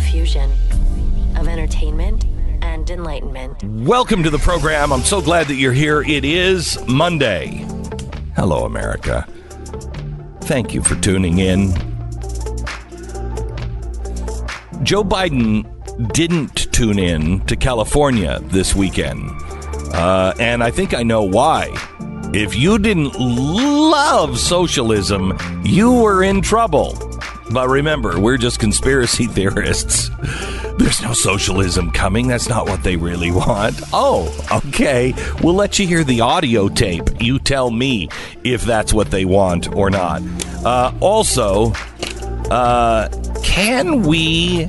fusion of entertainment and enlightenment. Welcome to the program. I'm so glad that you're here. It is Monday. Hello, America. Thank you for tuning in. Joe Biden didn't tune in to California this weekend. And I think I know why. If you didn't love socialism, you were in trouble. But remember, we're just conspiracy theorists. There's no socialism coming. That's not what they really want. Oh, okay. We'll let you hear the audio tape. You tell me if that's what they want or not. Also, can we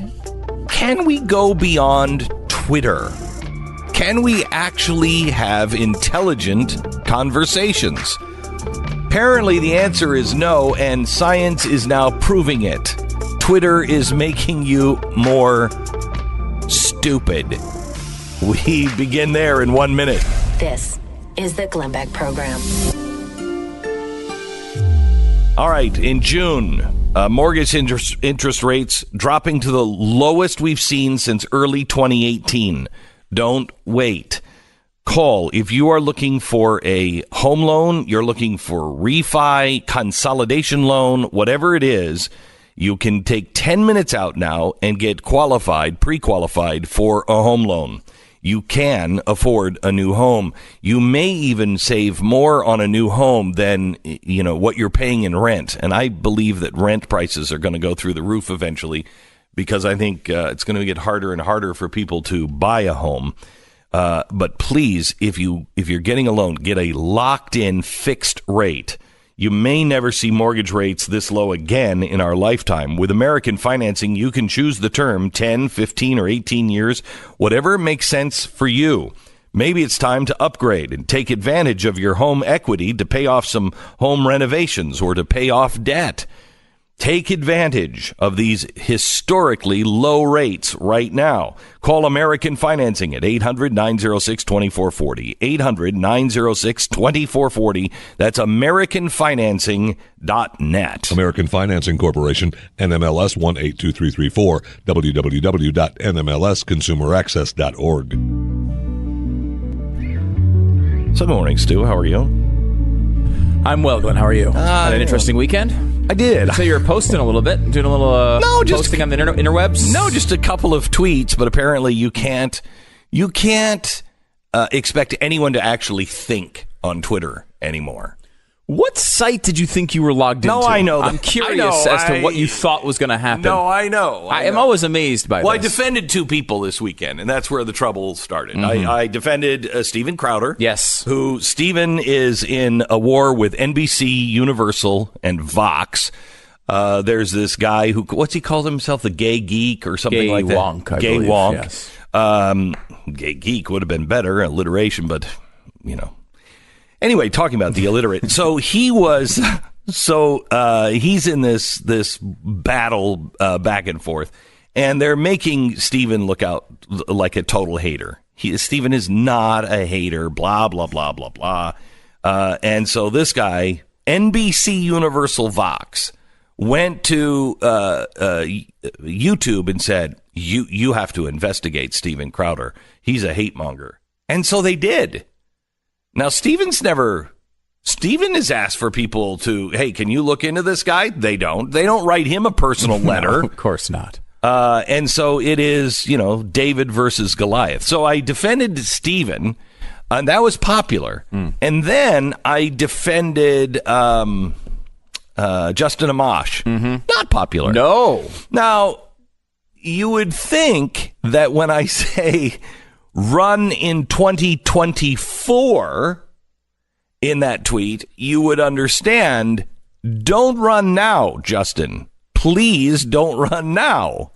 go beyond Twitter? Can we actually have intelligent conversations? Apparently, the answer is no, and science is now proving it. Twitter is making you more stupid. We begin there in 1 minute. This is the Glenn Beck Program. All right, in June, mortgage interest rates dropping to the lowest we've seen since early 2018. Don't wait. Call if you are looking for a home loan, you're looking for refi, consolidation loan, whatever it is. You can take 10 minutes out now and get qualified, pre-qualified for a home loan. You can afford a new home. You may even save more on a new home than, what you're paying in rent. And I believe that rent prices are going to go through the roof eventually, because I think it's going to get harder and harder for people to buy a home. But please, if you're getting a loan, get a locked-in fixed rate. You may never see mortgage rates this low again in our lifetime. With American Financing, you can choose the term 10, 15, or 18 years, whatever makes sense for you. Maybe it's time to upgrade and take advantage of your home equity to pay off some home renovations or to pay off debt. Take advantage of these historically low rates right now. Call American Financing at 800-906-2440. 800-906-2440. That's AmericanFinancing.net. American Financing Corporation, NMLS 182334, www.nmlsconsumeraccess.org. Good morning, Stu. How are you? I'm well, Glenn. How are you? Had an interesting weekend? I did. So you were posting a little bit, doing a little posting on the interwebs? No, just a couple of tweets, but apparently you can't expect anyone to actually think on Twitter anymore. What site did you think you were logged into? No, I know. I'm curious as to what you thought was going to happen. No, I know. I am always amazed by this. Well, I defended two people this weekend, and that's where the trouble started. Mm-hmm. I defended Steven Crowder. Yes. Who, Steven is in a war with NBC, Universal, and Vox. There's this guy who, what's he called himself? The gay geek or something like that? Wonk, I gay believe. wonk. Yes. Gay geek would have been better, alliteration, but, Anyway, talking about the illiterate. So he was, he's in this battle back and forth, and they're making Steven look out like a total hater. Steven is not a hater, blah, blah, blah, blah, blah. And so this guy, NBC Universal Vox, went to YouTube and said, you have to investigate Steven Crowder. He's a hate monger. And so they did. Now, Steven has asked for people to, hey, can you look into this guy? They don't write him a personal letter. No, of course not. And so it is, David versus Goliath. So I defended Steven, and that was popular. And then I defended Justin Amash. Mm-hmm. Not popular. No. Now, you would think that when I say run in 2024 in that tweet, you would understand, don't run now, Justin. Please don't run now.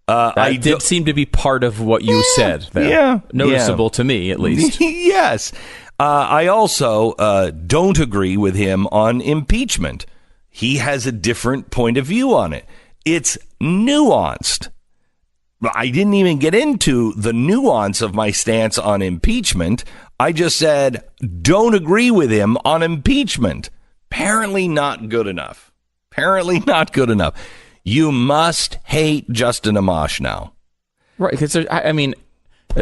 That did seem to be part of what you said there. Yeah. Noticeable to me, at least. Yes. I also don't agree with him on impeachment. He has a different point of view on it. It's nuanced. I didn't even get into the nuance of my stance on impeachment. I just said, don't agree with him on impeachment. Apparently not good enough. You must hate Justin Amash now. Right, because I mean,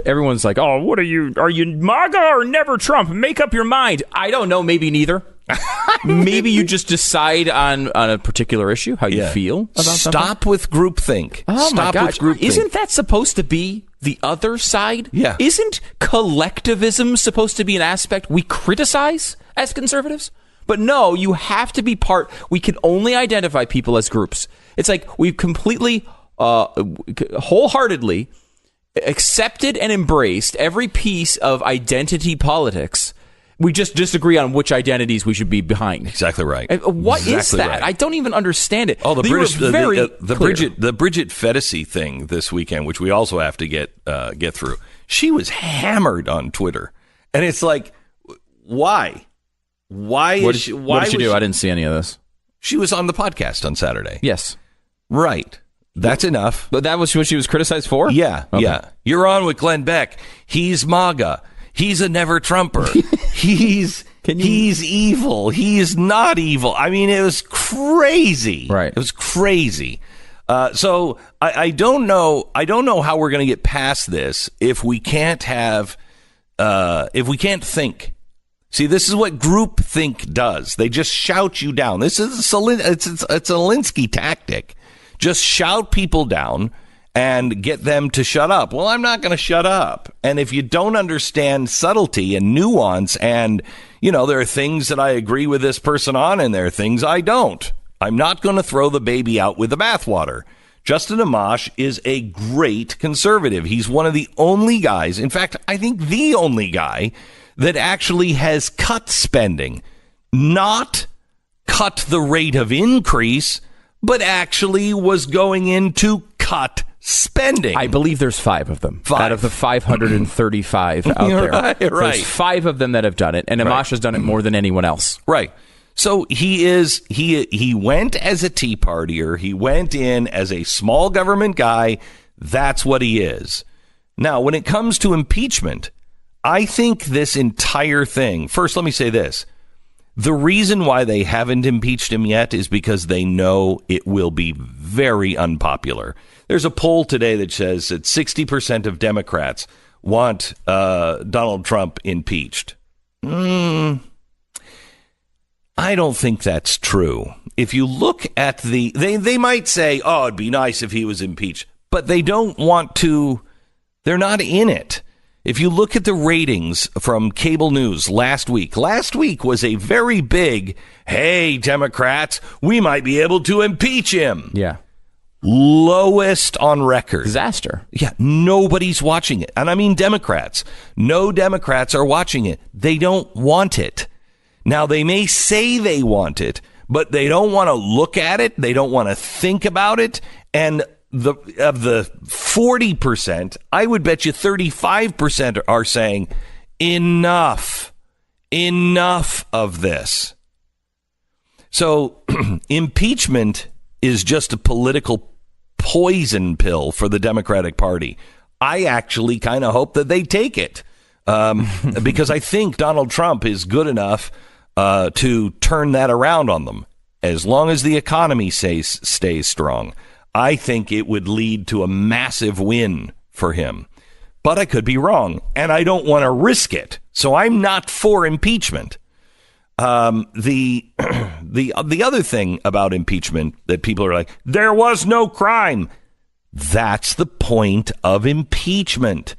everyone's like, "Oh, what are you MAGA or never Trump? Make up your mind." I don't know. Maybe neither. Maybe you just decide on a particular issue how you feel about something. Stop with groupthink. Oh Stop my gosh! with groupthink. Isn't that supposed to be the other side? Yeah. Isn't collectivism supposed to be an aspect we criticize as conservatives? But no, you have to be part. We can only identify people as groups. It's like we've completely, wholeheartedly accepted and embraced every piece of identity politics. We just disagree on which identities we should be behind. Exactly right. What is exactly that? Right. I don't even understand it. Oh, the British, the the Bridget Fetisi thing this weekend, which we also have to get through. She was hammered on Twitter, and it's like, why? Why what is she? What did she do? I didn't see any of this. She was on the podcast on Saturday. Yes, right. That's enough. But that was what she was criticized for? Yeah, okay. Yeah. You're on with Glenn Beck. He's MAGA. He's a never Trumper. He's evil. He's not evil. I mean, it was crazy. Right. It was crazy. So I don't know. I don't know how we're going to get past this if we can't think. See, this is what groupthink does. They just shout you down. This is it's a Alinsky tactic. Just shout people down and get them to shut up. Well, I'm not going to shut up. And if you don't understand subtlety and nuance, and, there are things that I agree with this person on, and there are things I don't. I'm not going to throw the baby out with the bathwater. Justin Amash is a great conservative. He's one of the only guys, in fact, I think the only guy that actually has cut spending, not cut the rate of increase, but actually was going in to cut spending. I believe there's 5 of them. 5 out of the 535 out there. Right. There's 5 of them that have done it, and Amash has done it more than anyone else. Right. So he went as a Tea Partier. He went in as a small government guy. That's what he is. Now, when it comes to impeachment, I think this entire thing, first, let me say this. The reason why they haven't impeached him yet is because they know it will be very unpopular. There's a poll today that says that 60% of Democrats want Donald Trump impeached. I don't think that's true. If you look at they might say, oh, it'd be nice if he was impeached, but they don't want to. They're not in it. If you look at the ratings from cable news last week was a very big, hey, Democrats, we might be able to impeach him. Yeah. Lowest on record. Disaster. Yeah, nobody's watching it. And I mean Democrats. No Democrats are watching it. They don't want it. Now, they may say they want it, but they don't want to look at it. They don't want to think about it. And of the 40%, I would bet you 35% are saying, enough of this. So impeachment is just a political poison pill for the Democratic Party. I actually kind of hope that they take it because I think Donald Trump is good enough to turn that around on them. As long as the economy stays strong, I think it would lead to a massive win for him. But I could be wrong, and I don't want to risk it. So I'm not for impeachment. The other thing about impeachment that people are like, there was no crime. That's the point of impeachment.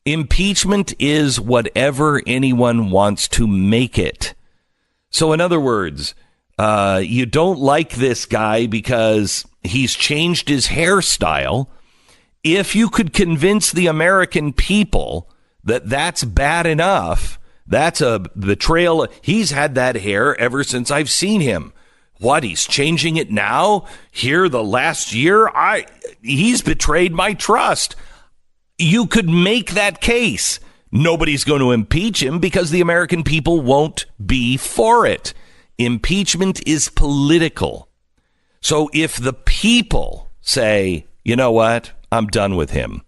Impeachment is whatever anyone wants to make it. So in other words, you don't like this guy because he's changed his hairstyle. If you could convince the American people that that's bad enough, that's a betrayal. He's had that hair ever since I've seen him. What, he's changing it now? Here, the last year? He's betrayed my trust. You could make that case. Nobody's going to impeach him because the American people won't be for it. Impeachment is political. So if the people say, you know what, I'm done with him,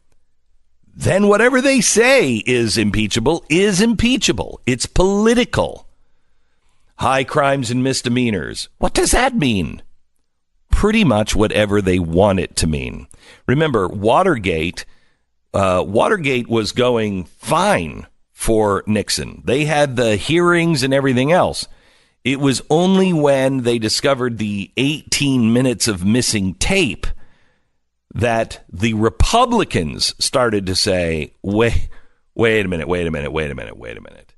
then whatever they say is impeachable is impeachable. It's political. High crimes and misdemeanors. What does that mean? pretty much whatever they want it to mean. Remember, Watergate was going fine for Nixon. They had the hearings and everything else. It was only when they discovered the 18 minutes of missing tape that the Republicans started to say, wait a minute.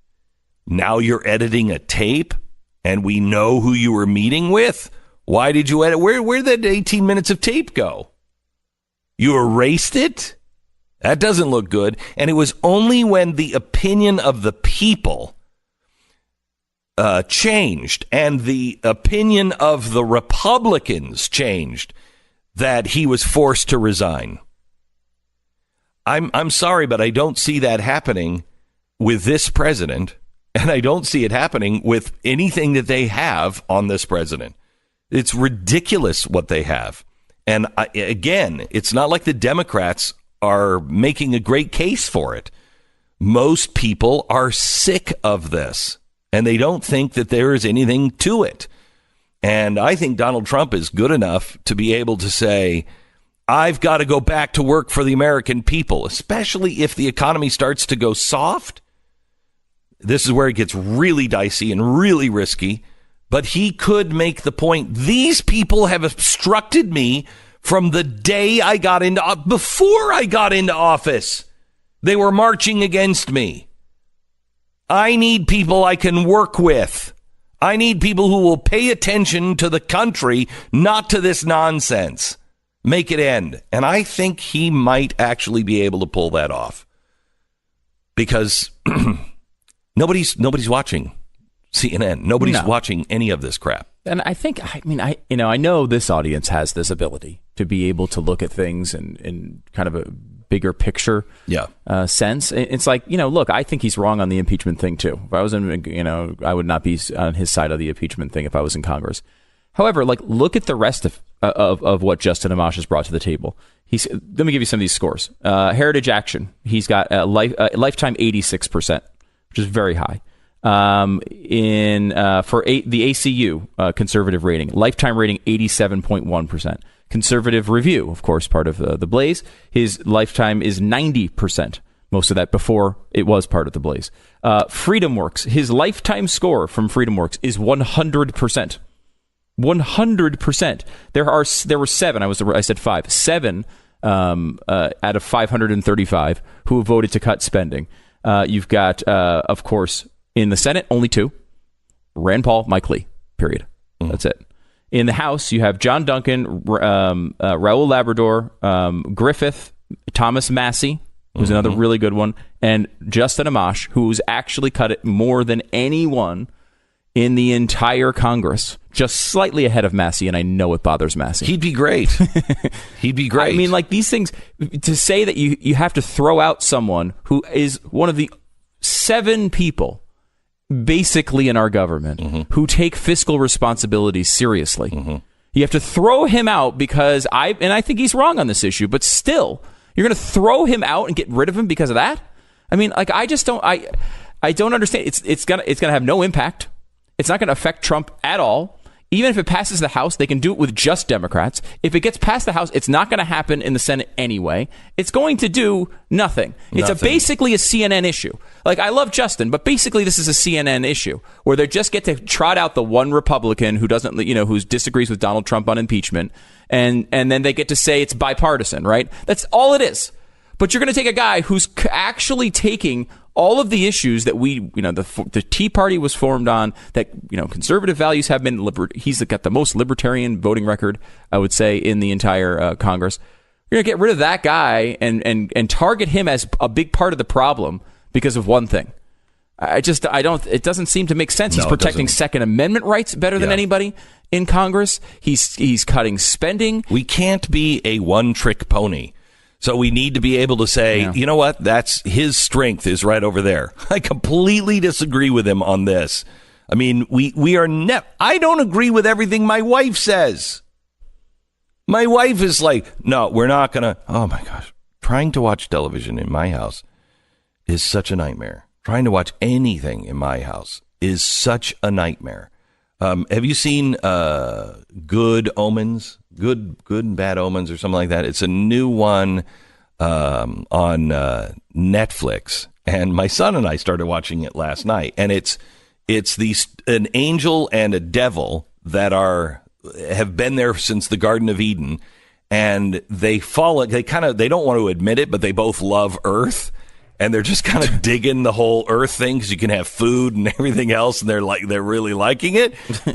Now you're editing a tape and we know who you were meeting with? Why did you edit? Where did 18 minutes of tape go? You erased it? That doesn't look good. And it was only when the opinion of the people changed and the opinion of the Republicans changed that he was forced to resign. I'm sorry, but I don't see that happening with this president, and I don't see it happening with anything that they have on this president. It's ridiculous what they have. And again, it's not like the Democrats are making a great case for it. Most people are sick of this, and they don't think that there is anything to it. And I think Donald Trump is good enough to be able to say, I've got to go back to work for the American people, especially if the economy starts to go soft. This is where it gets really dicey and really risky. But he could make the point, these people have obstructed me from the day I got into before I got into office. They were marching against me. I need people I can work with. I need people who will pay attention to the country, not to this nonsense. Make it end. And I think he might actually be able to pull that off. Because nobody's watching CNN. Nobody's watching any of this crap. And I know this audience has this ability to be able to look at things in kind of a bigger picture sense. It's like, look, I think he's wrong on the impeachment thing too. If I was in, I would not be on his side of the impeachment thing if I was in Congress. However, look at the rest of what Justin Amash has brought to the table. Let me give you some of these scores. Heritage Action, he's got a lifetime 86%, which is very high. For the ACU conservative rating, lifetime rating 87.1%. Conservative Review, of course, part of the Blaze, his lifetime is 90%. Most of that before it was part of the Blaze. FreedomWorks, his lifetime score from FreedomWorks is 100%. 100%. There were seven. I said five. Seven out of 535 who voted to cut spending. You've got, of course, in the Senate, only two: Rand Paul, Mike Lee. Period. That's it. In the House, you have John Duncan, Raul Labrador, Griffith, Thomas Massey, who's another really good one, and Justin Amash, who's actually cut it more than anyone in the entire Congress, just slightly ahead of Massey, and I know it bothers Massey. He'd be great. He'd be great. I mean, these things, to say that you have to throw out someone who is one of the 7 people basically in our government who take fiscal responsibilities seriously. You have to throw him out because I think he's wrong on this issue, but still, you're going to throw him out and get rid of him because of that? I mean, I just don't understand. It's gonna have no impact. It's not going to affect Trump at all. Even if it passes the House, they can do it with just Democrats. If it gets past the House, it's not going to happen in the Senate anyway. It's going to do nothing. It's basically a CNN issue. I love Justin, but basically this is a CNN issue where they just get to trot out the one Republican who doesn't, who disagrees with Donald Trump on impeachment, and then they get to say it's bipartisan, right? That's all it is. But you're going to take a guy who's actually taking all of the issues that the Tea Party was formed on, that, conservative values have been, he's got the most libertarian voting record, I would say, in the entire Congress. You're going to get rid of that guy and target him as a big part of the problem because of one thing. It doesn't seem to make sense. He's protecting Second Amendment rights better than anybody in Congress. He's cutting spending. We can't be a one-trick pony. So we need to be able to say, you know what? That's his strength is right over there. I completely disagree with him on this. I mean, we are I don't agree with everything my wife says. My wife is like, no, we're not going to. Oh, my gosh. Trying to watch television in my house is such a nightmare. Trying to watch anything in my house is such a nightmare. Have you seen Good Omens Good and Bad Omens or something like that. It's a new one on Netflix, and my son and I started watching it last night. And it's an angel and a devil that have been there since the Garden of Eden, and they don't want to admit it, but they both love Earth. And they're just kind of digging the whole Earth thing because you can have food and everything else, and they're really liking it.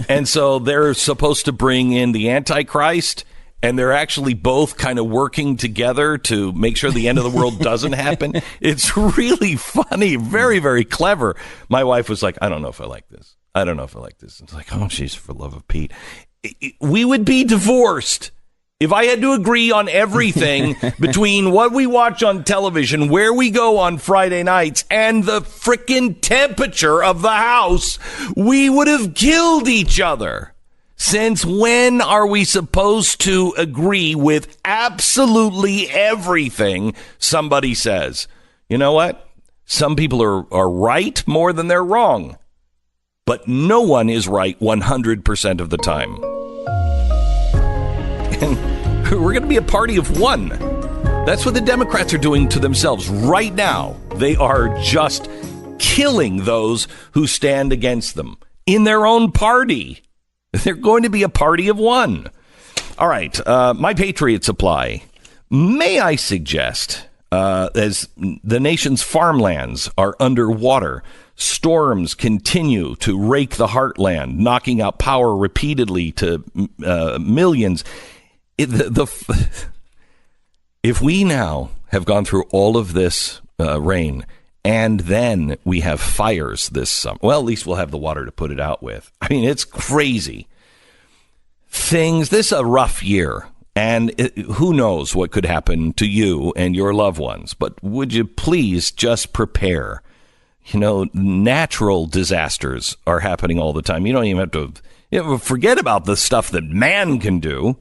And so they're supposed to bring in the Antichrist, and they're actually both kind of working together to make sure the end of the world doesn't happen. It's really funny, very, very clever. My wife was like, I don't know if I like this. It's like, oh, jeez, for the love of Pete. We would be divorced if I had to agree on everything between what we watch on television, where we go on Friday nights, and the frickin' temperature of the house. We would have killed each other. Since when are we supposed to agree with absolutely everything somebody says? You know what? Some people are right more than they're wrong. But no one is right 100% of the time. And we're going to be a party of one. That's what the Democrats are doing to themselves right now. They are just killing those who stand against them in their own party. They're going to be a party of one. All right. My Patriot Supply. May I suggest, as the nation's farmlands are underwater, storms continue to rake the heartland, knocking out power repeatedly to millions. If we now have gone through all of this rain, and then we have fires this summer, well, at least we'll have the water to put it out with. I mean, it's crazy. This is a rough year, and who knows what could happen to you and your loved ones. But would you please just prepare? You know, natural disasters are happening all the time. You don't even have to forget about the stuff that man can do.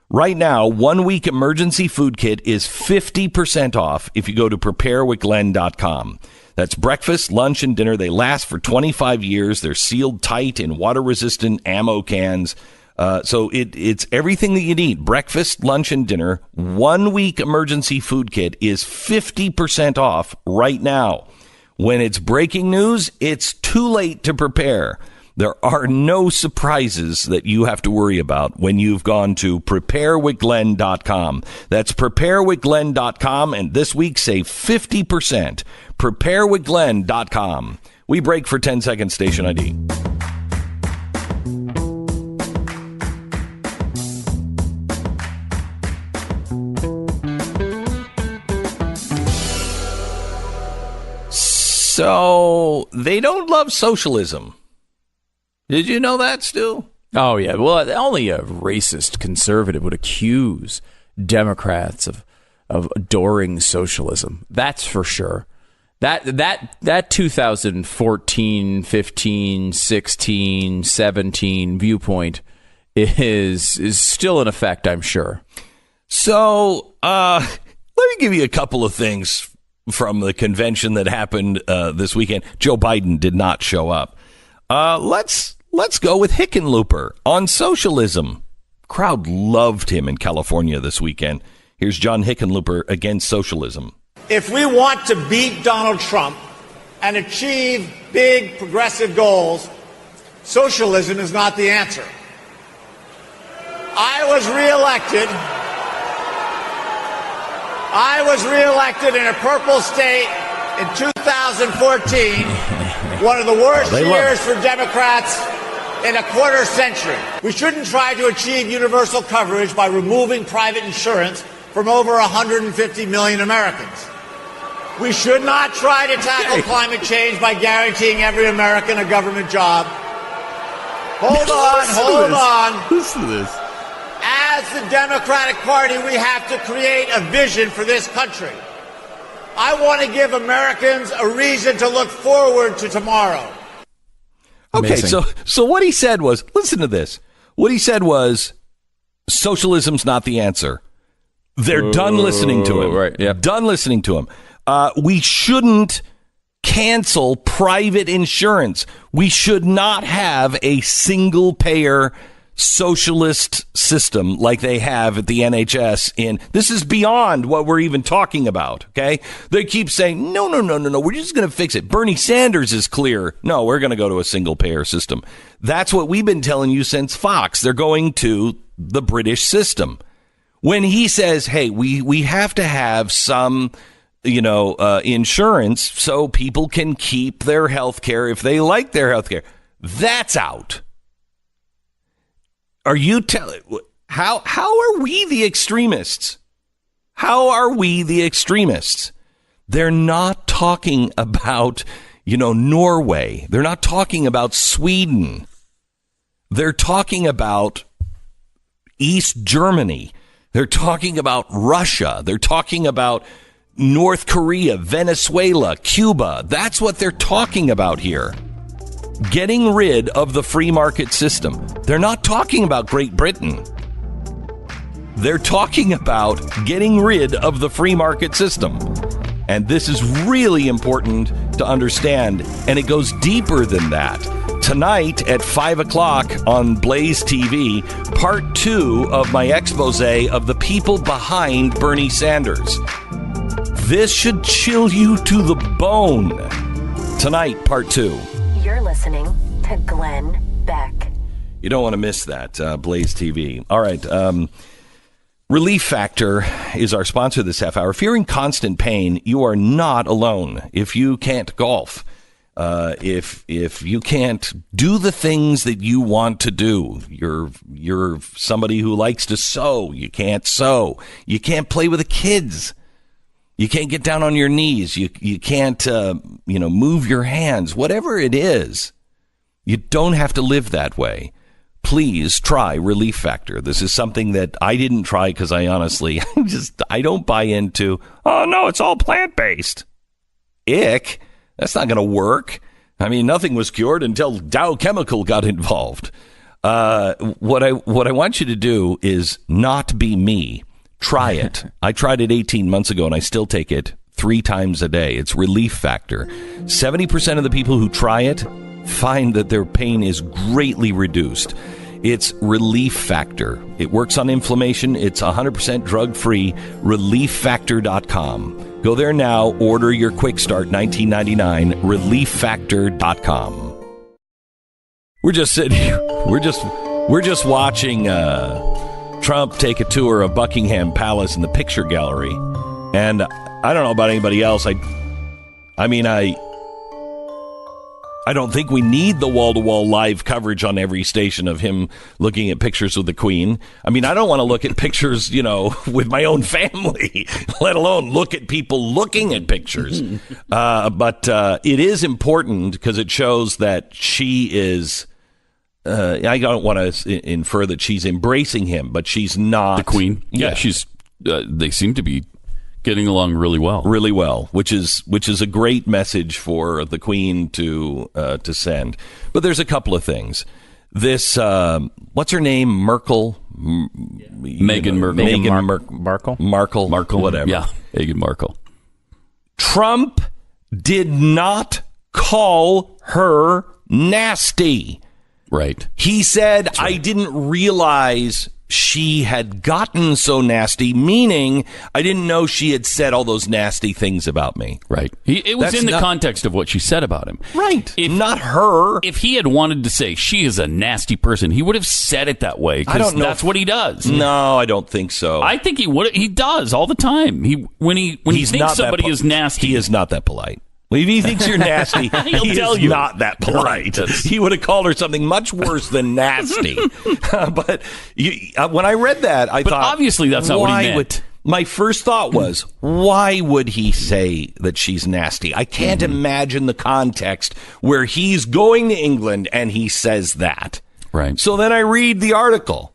Right now, 1 week emergency food kit is 50% off if you go to preparewithglenn.com. That's breakfast, lunch, and dinner. They last for 25 years. They're sealed tight in water-resistant ammo cans. So it's everything that you need. Breakfast, lunch, and dinner. 1 week emergency food kit is 50% off right now. When it's breaking news, it's too late to prepare. There are no surprises that you have to worry about when you've gone to preparewithglenn.com. That's preparewithglenn.com, and this week save 50%. Preparewithglenn.com. We break for 10 seconds, station ID. So they don't love socialism. Did you know that, Stu? Oh, yeah. Well, only a racist conservative would accuse Democrats of adoring socialism. That's for sure. That 2014, 15, 16, 17 viewpoint is still in effect, I'm sure. So let me give you a couple of things from the convention that happened this weekend. Joe Biden did not show up. Let's go with Hickenlooper on socialism. Crowd loved him in California this weekend. Here's John Hickenlooper against socialism. If we want to beat Donald Trump and achieve big progressive goals, socialism is not the answer. I was reelected in a purple state in 2014, one of the worst years for Democrats in a quarter century. We shouldn't try to achieve universal coverage by removing private insurance from over 150 million Americans. We should not try to tackle climate change by guaranteeing every American a government job. Hold on. Listen to this. As the Democratic Party, we have to create a vision for this country. I want to give Americans a reason to look forward to tomorrow. Okay, so what he said was, listen to this. What he said was, socialism's not the answer. They're done listening to him. Right, yeah. Done listening to him. We shouldn't cancel private insurance. We should not have a single-payer socialist system like they have at the NHS. This is beyond what we're even talking about. Okay, they keep saying no, we're just going to fix it. Bernie Sanders is clear. No, we're going to go to a single payer system. That's what we've been telling you since Fox. They're going to the British system. When he says, hey, we have to have some insurance so people can keep their health care if they like their health care, that's out. Are you telling how are we the extremists? How are we the extremists? They're not talking about, Norway. They're not talking about Sweden. They're talking about East Germany. They're talking about Russia. They're talking about North Korea, Venezuela, Cuba. That's what they're talking about here. Getting rid of the free market system. They're not talking about Great Britain. They're talking about getting rid of the free market system. And this is really important to understand. And it goes deeper than that. Tonight at 5 o'clock on Blaze TV, part 2 of my expose of the people behind Bernie Sanders. This should chill you to the bone. Tonight, part 2. You're listening to Glenn Beck. You don't want to miss that, Blaze TV. All right. Relief Factor is our sponsor this half hour. If you're in constant pain, you are not alone. If you can't golf, if you can't do the things that you want to do, you're somebody who likes to sew. You can't sew. You can't play with the kids. You can't get down on your knees. You can't move your hands. Whatever it is, you don't have to live that way. Please try Relief Factor. This is something that I didn't try because I honestly, I don't buy into, oh, no, it's all plant-based. Ick. That's not going to work. I mean, nothing was cured until Dow Chemical got involved. What I want you to do is not be me. Try it. I tried it 18 months ago, and I still take it 3 times a day. It's Relief Factor. 70% of the people who try it find that their pain is greatly reduced. It's Relief Factor. It works on inflammation. It's 100% drug-free. ReliefFactor.com. Go there now. Order your Quick Start $19.99. ReliefFactor.com. We're just sitting here. We're just watching Trump take a tour of Buckingham Palace in the picture gallery, and I don't know about anybody else. I don't think we need the wall-to-wall live coverage on every station of him looking at pictures with the Queen. I mean, I don't want to look at pictures, with my own family, let alone look at people looking at pictures. But it is important because it shows that she is, I don't want to infer that she's embracing him, but she's not. The Queen? Yeah, she's, they seem to be getting along really well, which is a great message for the Queen to send. But there's a couple of things. This what's her name? Merkel, Meghan Markle, whatever. Yeah, Meghan Markle. Trump did not call her nasty. Right. He said, right. I didn't realize she had gotten so nasty, meaning I didn't know she had said all those nasty things about me. Right. It was in the context of what she said about him. Right. Not her. If he had wanted to say she is a nasty person, he would have said it that way. I don't know. That's what he does. No, I don't think so. I think he would. He does all the time. When he thinks somebody is nasty, he is not that polite. Well, if he thinks you're nasty, he is not that polite. Right. He would have called her something much worse than nasty. But when I read that, I thought... But obviously that's not what he meant. My first thought was, why would he say that she's nasty? I can't imagine the context where he's going to England and he says that. Right. So then I read the article.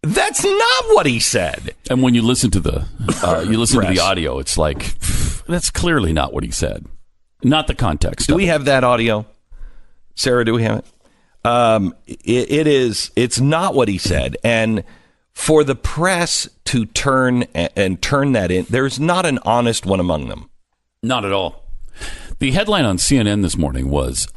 That's not what he said. And when you listen to the to the audio, it's like, that's clearly not what he said. Not the context. Do we have that audio? Sarah, do we have it? It's not what he said. And for the press to turn that in, there's not an honest one among them. Not at all. The headline on CNN this morning was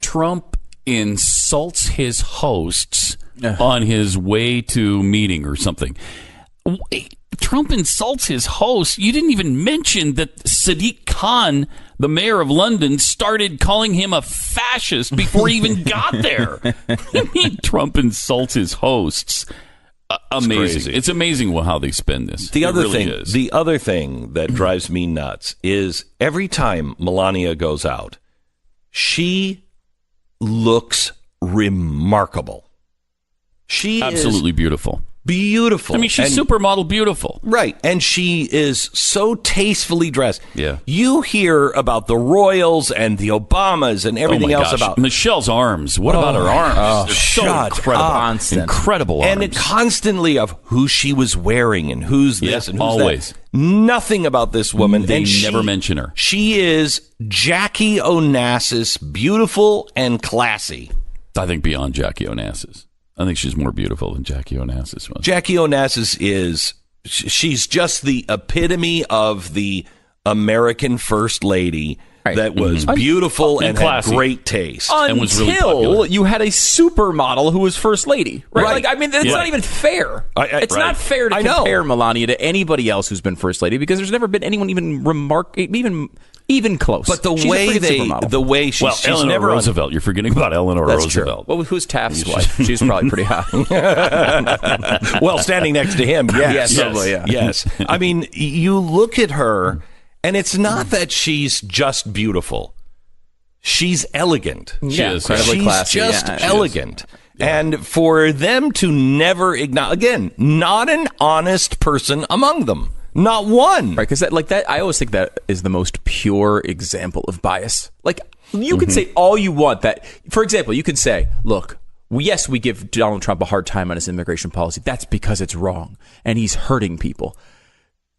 Trump insults his hosts on his way to meeting or something. Trump insults his hosts. You didn't even mention that Sadiq Khan, the mayor of London, started calling him a fascist before he even got there. I mean, Trump insults his hosts. Amazing. It's amazing how they spend this. The other thing that drives me nuts is every time Melania goes out, she looks remarkable. She absolutely beautiful. Beautiful. I mean, she's supermodel beautiful. Right. And she is so tastefully dressed. Yeah. You hear about the royals and the Obamas and everything else about Michelle's arms. What about her arms? Oh, they're so incredible. Incredible arms. And it constantly of who she was wearing and who's this and who's always. that. Nothing about this woman. They never mention her. She is Jackie Onassis, beautiful and classy. I think beyond Jackie Onassis. I think she's more beautiful than Jackie Onassis was. Jackie Onassis she's just the epitome of the American first lady that was beautiful and had great taste. And was really popular. You had a supermodel who was first lady. Right? Like, I mean, it's not even fair. It's not fair to compare Melania to anybody else who's been first lady because there's never been anyone even close. But the way she's Eleanor never Roosevelt. You're forgetting about Eleanor Roosevelt. Well, who's Taft's wife? She's probably pretty hot. Well, standing next to him, yes. Probably, yeah. Yes. I mean, you look at her, and it's not that she's just beautiful. She's elegant. She is. Incredibly classy. She's just elegant. And for them to never acknowledge, again, not an honest person among them. Not one. Right, because I always think that is the most pure example of bias. Like, you can say all you want that, for example, you can say, look, yes, we give Donald Trump a hard time on his immigration policy. That's because it's wrong, and he's hurting people.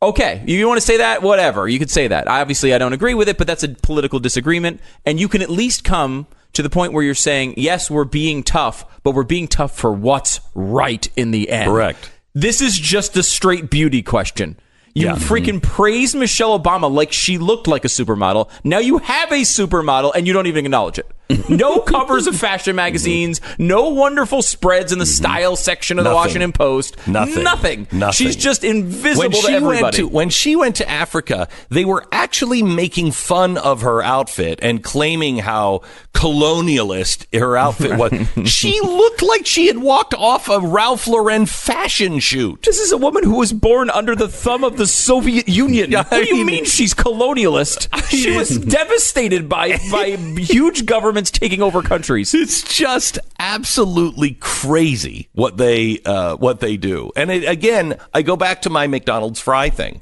Okay, you want to say that? Whatever, you could say that. Obviously, I don't agree with it, but that's a political disagreement, and you can at least come to the point where you're saying, yes, we're being tough, but we're being tough for what's right in the end. Correct. This is just a straight beauty question. You freaking praised Michelle Obama like she looked like a supermodel. Now you have a supermodel and you don't even acknowledge it. No covers of fashion magazines, no wonderful spreads in the style section of the Washington Post. Nothing. She's just invisible to everybody. When she went to Africa, they were actually making fun of her outfit and claiming how colonialist her outfit was. She looked like she had walked off a Ralph Lauren fashion shoot. This is a woman who was born under the thumb of the Soviet Union. What do you mean she's colonialist? She was devastated by huge governments taking over countries. It's just absolutely crazy what they do. And again, I go back to my McDonald's fry thing.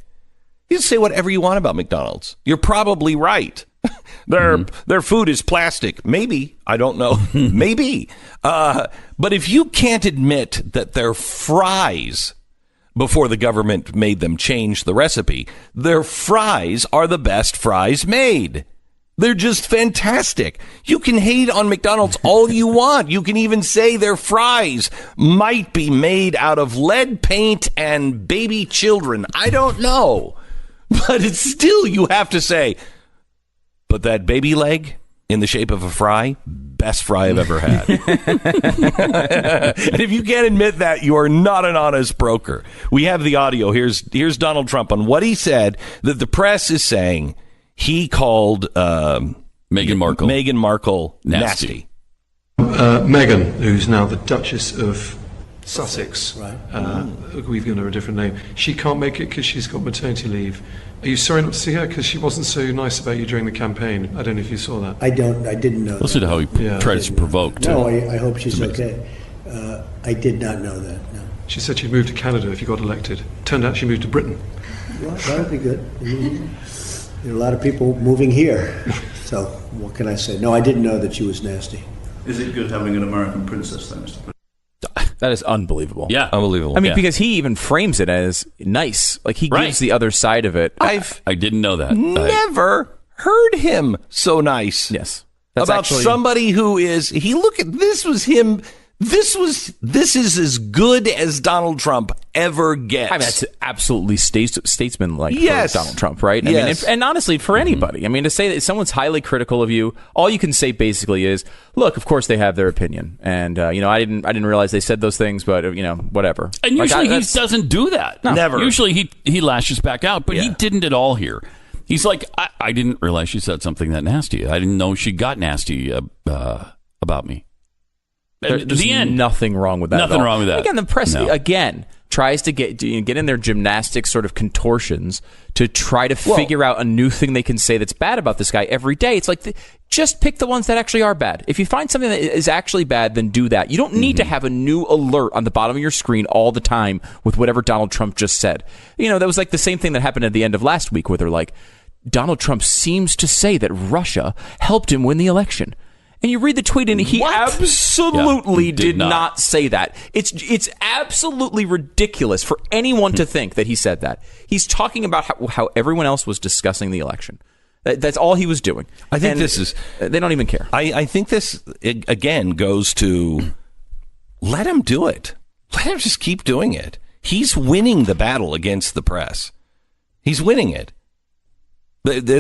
You say whatever you want about McDonald's. You're probably right. Their food is plastic. Maybe. I don't know. Maybe. But if you can't admit that their fries, before the government made them change the recipe, their fries are the best fries made. They're just fantastic. You can hate on McDonald's all you want. You can even say their fries might be made out of lead paint and baby children. I don't know. But it's still, you have to say, but that baby leg in the shape of a fry, best fry I've ever had. And if you can't admit that, you are not an honest broker. We have the audio. Here's Donald Trump on what he said that the press is saying he called Meghan Markle nasty. Meghan, who's now the Duchess of Sussex, we've given her a different name. She can't make it because she's got maternity leave. Are you sorry not to see her because she wasn't so nice about you during the campaign? I don't know if you saw that. I didn't know. Listen to how he tries to provoke. No, I hope she's okay. I did not know that. No. She said she'd move to Canada if you got elected. Turned out she moved to Britain. Well, that would be good. There are a lot of people moving here. So what can I say? No, I didn't know that she was nasty. Is it good having an American princess, then, Mr. President? That is unbelievable. Yeah. Unbelievable. I mean, because he even frames it as nice. Like, he gives the other side of it. I didn't know that. Never heard him so nice. Yes. About somebody who is, this was him This is as good as Donald Trump ever gets. I mean, that's absolutely statesman-like Yes. for Donald Trump, right? I Yes. mean, and honestly, for anybody. I mean, to say that someone's highly critical of you, all you can say basically is, look, of course they have their opinion. And, I didn't realize they said those things, but, whatever. And usually he doesn't do that. No. Never. Usually he lashes back out, but he didn't at all here. He's like, I didn't realize she said something that nasty. I didn't know she got nasty about me. There's the end. Nothing wrong with that. Nothing wrong with that. Again, the press tries to get in their gymnastic sort of contortions to try to figure out a new thing they can say that's bad about this guy every day. It's like, just pick the ones that actually are bad. If you find something that is actually bad, then do that. You don't need to have a new alert on the bottom of your screen all the time with whatever Donald Trump just said. That was like the same thing that happened at the end of last week where they're like, Donald Trump seems to say that Russia helped him win the election. And you read the tweet, and he absolutely did not say that. It's absolutely ridiculous for anyone to think that he said that. He's talking about how everyone else was discussing the election. That's all he was doing. I think this is... They don't even care. I think this, again, goes to let him do it. Let him just keep doing it. He's winning the battle against the press. He's winning it. Look at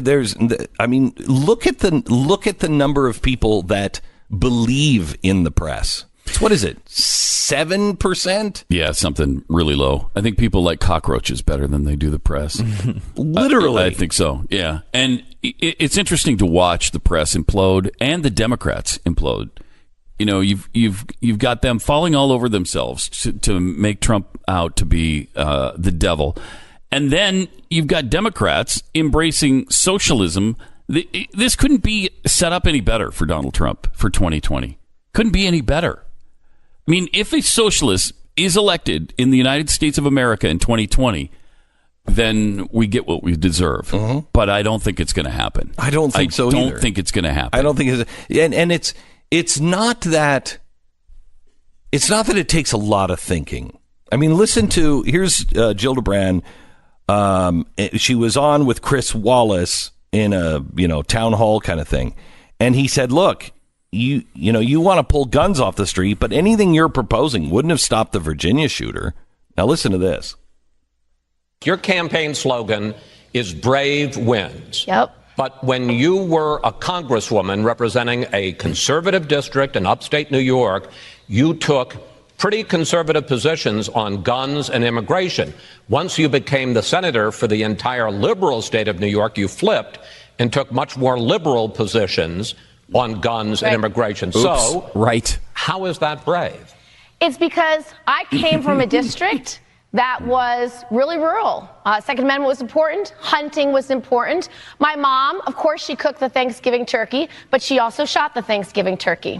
the number of people that believe in the press. What is it? 7%? Yeah, something really low. I think people like cockroaches better than they do the press. Literally. I think so. Yeah, and it's interesting to watch the press implode and the Democrats implode. You've got them falling all over themselves to make Trump out to be the devil. And then you've got Democrats embracing socialism. This couldn't be set up any better for Donald Trump for 2020. Couldn't be any better. I mean, if a socialist is elected in the United States of America in 2020, then we get what we deserve. Mm-hmm. But I don't think it's going to happen. I don't think so either. I don't think it's going to happen. I don't think it's... And it's not that... It's not that it takes a lot of thinking. I mean, listen to... Here's Jill DeBran... she was on with Chris Wallace in a town hall kind of thing, and he said, "Look, you want to pull guns off the street, but anything you're proposing wouldn't have stopped the Virginia shooter." Now listen to this. Your campaign slogan is "Brave wins." Yep. But when you were a congresswoman representing a conservative district in upstate New York, you took pretty conservative positions on guns and immigration. Once you became the senator for the entire liberal state of New York, you flipped and took much more liberal positions on guns and immigration. Oops. So, right. How is that brave? It's because I came from a district that was really rural. Second Amendment was important. Hunting was important. My mom, of course, she cooked the Thanksgiving turkey, but she also shot the Thanksgiving turkey.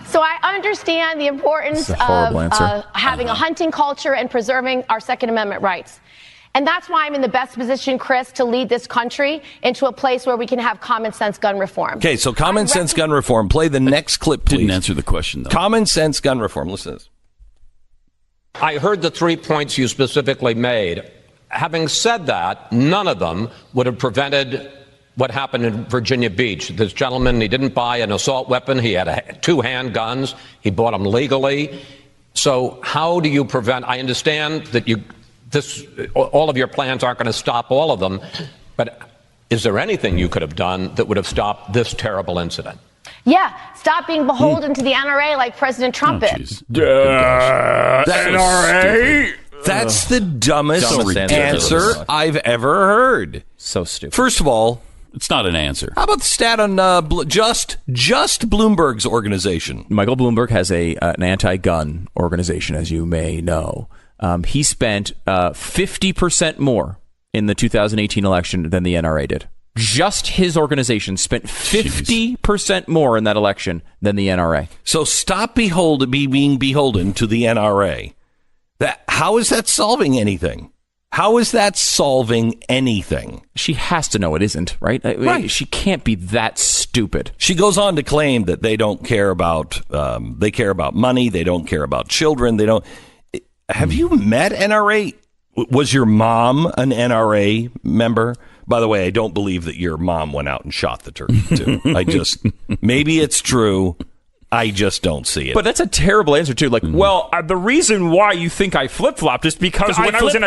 So I understand the importance of having a hunting culture and preserving our Second Amendment rights. And that's why I'm in the best position, Chris, to lead this country into a place where we can have common sense gun reform. Okay, so common sense gun reform. Play the next clip, please. Didn't answer the question, though. Common sense gun reform. Listen to this. I heard the 3 points you specifically made. Having said that, none of them would have prevented what happened in Virginia Beach. This gentleman, he didn't buy an assault weapon. He had 2 handguns. He bought them legally. So how do you prevent? I understand that all of your plans aren't going to stop all of them, but is there anything you could have done that would have stopped this terrible incident? Yeah, stop being beholden to the NRA like President Trump is. NRA? That's the dumbest answer I've ever heard. So stupid. First of all, it's not an answer. How about the stat on just Bloomberg's organization? Michael Bloomberg has an anti-gun organization, as you may know. He spent 50% more in the 2018 election than the NRA did. Just his organization spent 50% more in that election than the NRA. So stop being beholden to the NRA. How is that solving anything? How is that solving anything? She has to know it isn't, right? Right. She can't be that stupid. She goes on to claim that they don't care about, they care about money. They don't care about children. They don't. Have you met NRA? Was your mom an NRA member? By the way, I don't believe that your mom went out and shot the turkey, too. Maybe it's true. I just don't see it. But that's a terrible answer too. Like, well, the reason why you think I flip-flopped is because when I was in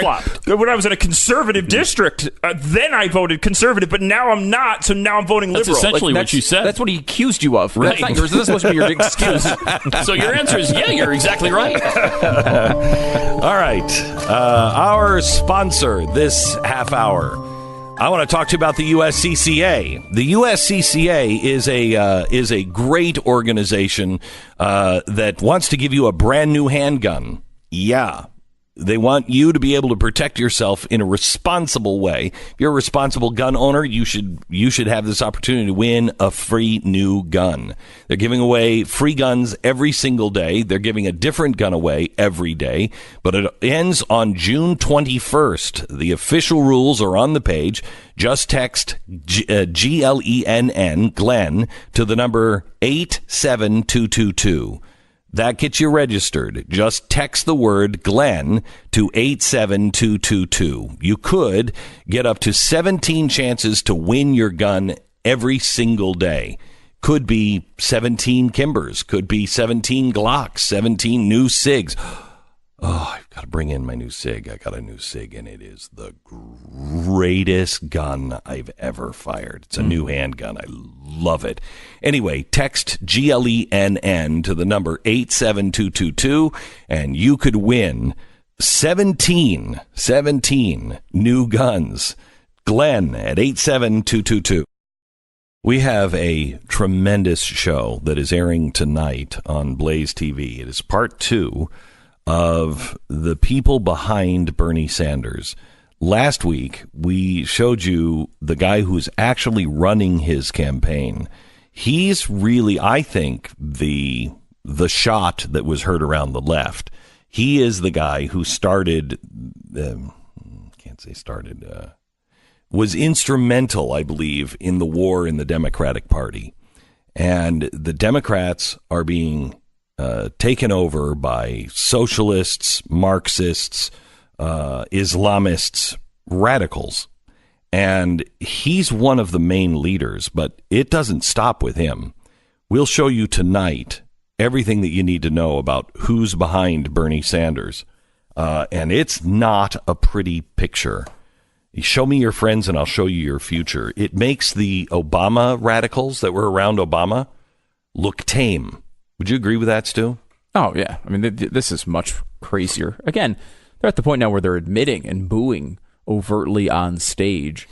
a conservative district, then I voted conservative, but now I'm not, so now I'm voting liberal. That's essentially what you said. That's what he accused you of. Right. That's not yours. This is supposed to be your excuse. So your answer is, yeah, you're exactly right. All right. Our sponsor this half hour. I want to talk to you about the USCCA. The USCCA is a great organization that wants to give you a brand new handgun. Yeah. They want you to be able to protect yourself in a responsible way. If you're a responsible gun owner, you should have this opportunity to win a free new gun. They're giving away free guns every single day. They're giving a different gun away every day, but it ends on June 21st. The official rules are on the page. Just text GLENN, Glenn, to the number 87222. That gets you registered. Just text the word Glenn to 87222. You could get up to 17 chances to win your gun every single day. Could be 17 Kimbers, could be 17 Glocks, 17 new SIGs. Oh, I've got to bring in my new SIG. I got a new SIG, and it is the greatest gun I've ever fired. It's a new handgun. I love it. Anyway, text GLENN to the number 87222, and you could win 17 new guns. Glenn at 87222. We have a tremendous show that is airing tonight on Blaze TV. It is part 2 of the people behind Bernie Sanders. Last week, we showed you the guy who's actually running his campaign. He's really, I think, the shot that was heard around the left. He is the guy who was instrumental, I believe, in the war in the Democratic Party. And the Democrats are being taken over by socialists, Marxists, Islamists, radicals. And he's one of the main leaders, but it doesn't stop with him. We'll show you tonight everything that you need to know about who's behind Bernie Sanders. And it's not a pretty picture. Show me your friends and I'll show you your future. It makes the Obama radicals that were around Obama look tame. Would you agree with that, Stu? Oh, yeah. I mean, this is much crazier. Again, they're at the point now where they're admitting and booing overtly on stage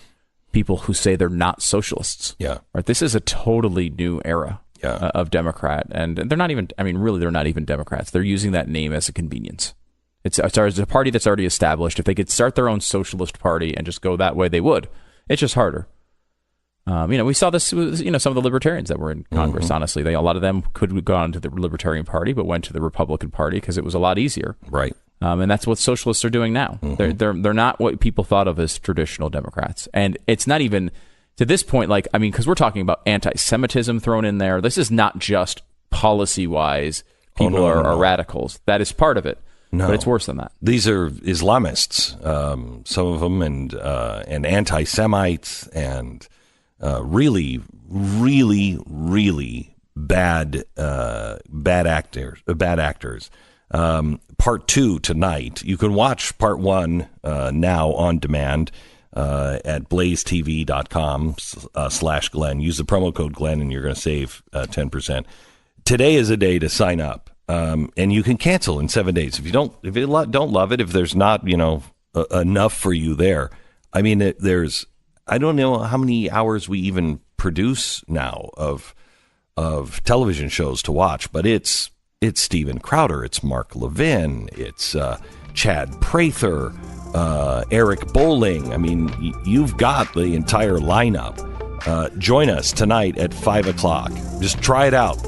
people who say they're not socialists. Yeah. Right. This is a totally new era of Democrat. And they're not even, I mean, really, they're not even Democrats. They're using that name as a convenience. It's a party that's already established. If they could start their own socialist party and just go that way, they would. It's just harder. We saw this with, some of the libertarians that were in Congress, honestly. A lot of them could have gone to the Libertarian Party, but went to the Republican Party because it was a lot easier. Right. And that's what socialists are doing now. They're not what people thought of as traditional Democrats. And it's not even, to this point, because we're talking about anti-Semitism thrown in there. This is not just policy-wise people are radicals. That is part of it. No. But it's worse than that. These are Islamists, some of them, and anti-Semites, and really, really, really bad actors. Part 2 tonight. You can watch part 1 now on demand at blazetv.com/Glenn. Use the promo code Glenn and you're going to save 10%. Today is a day to sign up. And you can cancel in 7 days. If you don't love it, if there's not, enough for you there. I mean, I don't know how many hours we even produce now of television shows to watch, but it's Steven Crowder, it's Mark Levin, it's Chad Prather, Eric Bowling. I mean, you've got the entire lineup. Join us tonight at 5 o'clock. Just try it out.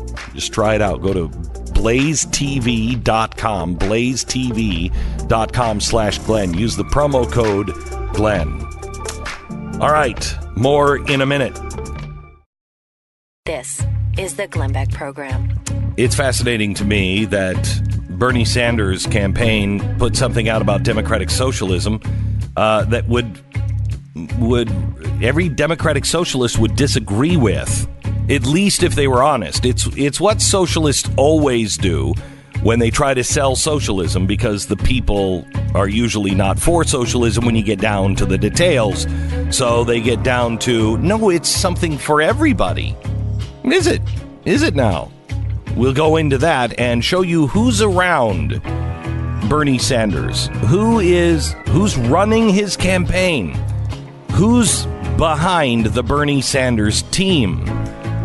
Go to blazetv.com, blazetv.com/Glenn. Use the promo code Glenn. All right, more in a minute. This is the Glenn Beck Program. It's fascinating to me that Bernie Sanders' campaign put something out about democratic socialism that would every democratic socialist would disagree with. At least if they were honest. It's what socialists always do when they try to sell socialism, because the people are usually not for socialism when you get down to the details. So they get down to, no, it's something for everybody. Is it? Is it now? We'll go into that and show you who's around Bernie Sanders. Who's running his campaign? Who's behind the Bernie Sanders team?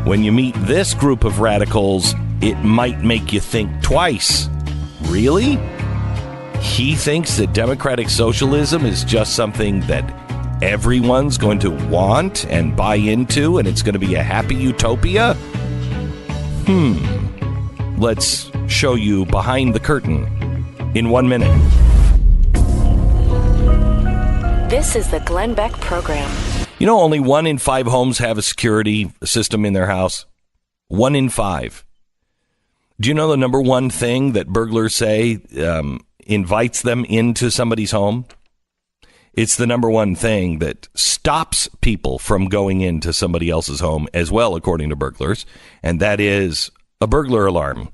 When you meet this group of radicals, it might make you think twice. Really? He thinks that democratic socialism is just something that everyone's going to want and buy into, and it's going to be a happy utopia? Let's show you behind the curtain in 1 minute. This is the Glenn Beck Program. You know, only 1 in 5 homes have a security system in their house. 1 in 5. Do you know the number one thing that burglars say invites them into somebody's home? It's the number one thing that stops people from going into somebody else's home as well, according to burglars, and that is a burglar alarm.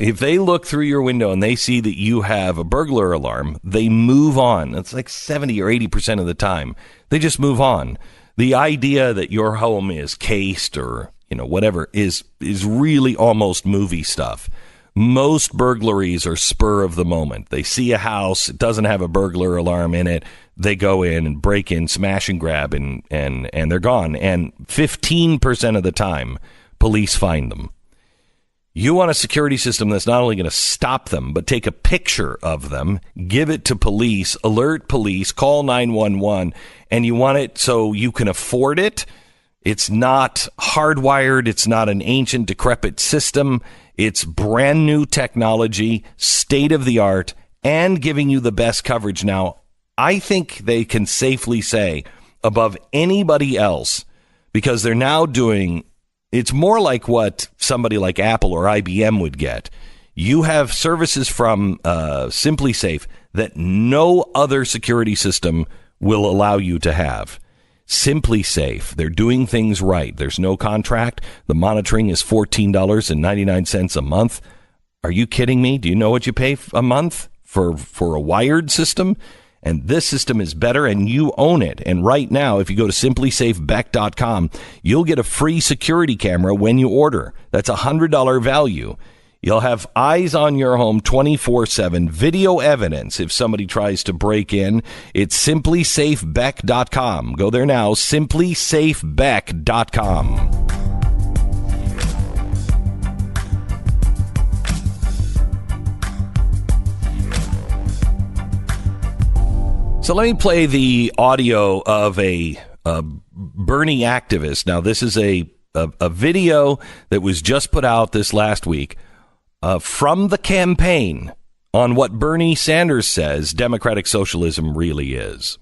If they look through your window and they see that you have a burglar alarm, they move on. It's like 70 or 80% of the time. They just move on. The idea that your home is cased or, whatever is really almost movie stuff. Most burglaries are spur of the moment. They see a house, it doesn't have a burglar alarm in it. They go in and break in, smash and grab, and they're gone. And 15% of the time, police find them. You want a security system that's not only going to stop them, but take a picture of them, give it to police, alert police, call 911, and you want it so you can afford it. It's not hardwired. It's not an ancient, decrepit system. It's brand new technology, state of the art, and giving you the best coverage. Now, I think they can safely say above anybody else, because they're now doing... It's more like what somebody like Apple or IBM would get. You have services from Simply Safe that no other security system will allow you to have. Simply Safe. They're doing things right. There's no contract. The monitoring is $14.99 a month. Are you kidding me? Do you know what you pay a month for a wired system? And this system is better, and you own it. And right now, if you go to simplysafebeck.com, you'll get a free security camera when you order. That's a $100 value. You'll have eyes on your home 24/7, video evidence if somebody tries to break in. It's simplysafebeck.com. Go there now, simplysafebeck.com. So let me play the audio of a Bernie activist. Now, this is a video that was just put out this last week from the campaign on what Bernie Sanders says democratic socialism really is.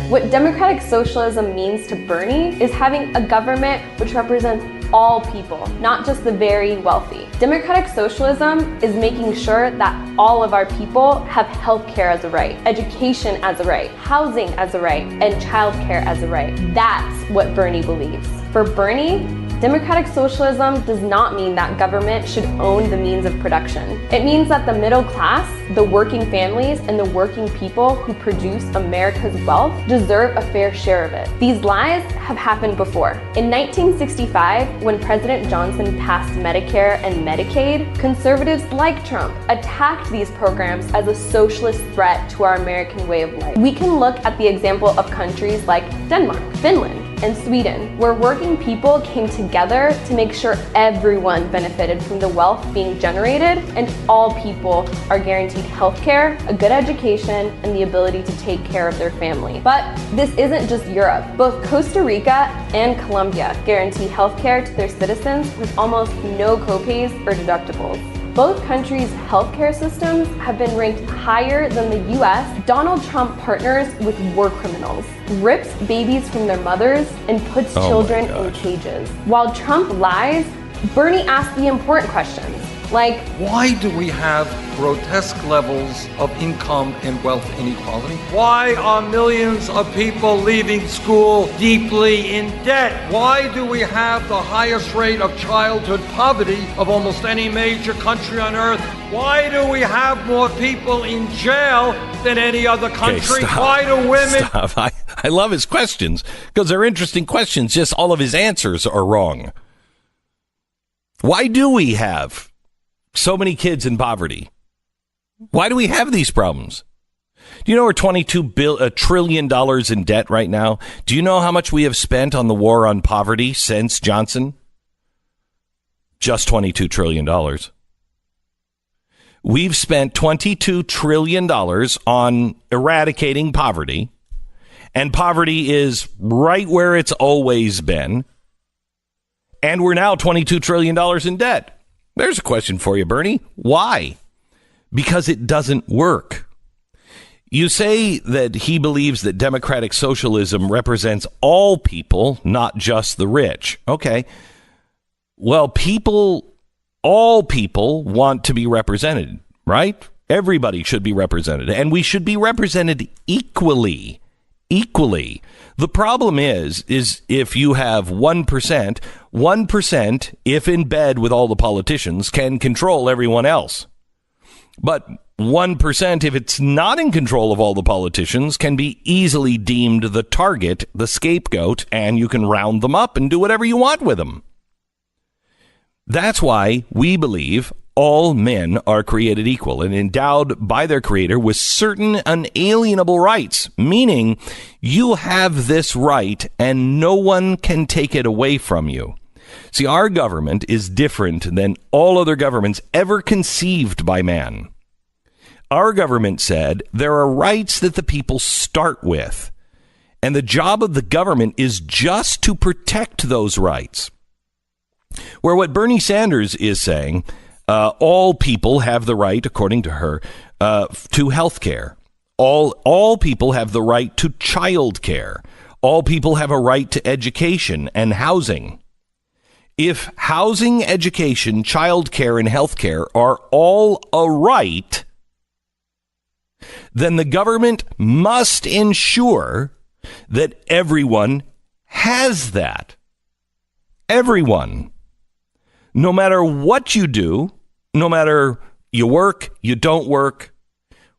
What democratic socialism means to Bernie is having a government which represents all people, not just the very wealthy. Democratic socialism is making sure that all of our people have health care as a right, education as a right, housing as a right, and childcare as a right. That's what Bernie believes. For Bernie, democratic socialism does not mean that government should own the means of production. It means that the middle class, the working families, and the working people who produce America's wealth deserve a fair share of it. These lies have happened before. In 1965, when President Johnson passed Medicare and Medicaid, conservatives like Trump attacked these programs as a socialist threat to our American way of life. We can look at the example of countries like Denmark, Finland, and Sweden, where working people came together to make sure everyone benefited from the wealth being generated and all people are guaranteed health care, a good education, and the ability to take care of their family. But this isn't just Europe. Both Costa Rica and Colombia guarantee health care to their citizens with almost no copays or deductibles. Both countries' healthcare systems have been ranked higher than the U.S. Donald Trump partners with war criminals, rips babies from their mothers, and puts children in cages. While Trump lies, Bernie asks the important questions. Like, why do we have grotesque levels of income and wealth inequality? Why are millions of people leaving school deeply in debt? Why do we have the highest rate of childhood poverty of almost any major country on earth? Why do we have more people in jail than any other country? Okay, why do women... Stop. I love his questions because they're interesting questions. Just all of his answers are wrong. Why do we have so many kids in poverty? Why do we have these problems? Do you know we're $22 trillion in debt right now? Do you know how much we have spent on the war on poverty since Johnson? Just $22 trillion. We've spent $22 trillion on eradicating poverty, and poverty is right where it's always been, and we're now $22 trillion in debt. There's a question for you, Bernie. Why? Because it doesn't work. You say that he believes that democratic socialism represents all people, not just the rich. Okay. Well, all people want to be represented, right? Everybody should be represented, and we should be represented equally. The problem is if you have 1%, if in bed with all the politicians, can control everyone else. But 1%, if it's not in control of all the politicians, can be easily deemed the target, the scapegoat, and you can round them up and do whatever you want with them. That's why we believe all men are created equal and endowed by their creator with certain unalienable rights, meaning you have this right and no one can take it away from you. See, our government is different than all other governments ever conceived by man. Our government said there are rights that the people start with, and the job of the government is just to protect those rights. Where what Bernie Sanders is saying, all people have the right, according to her, to health care. All people have the right to child care. All people have a right to education and housing. If housing, education, child care, and health care are all a right, then the government must ensure that everyone has that. Everyone. No matter what you do, no matter you work, you don't work,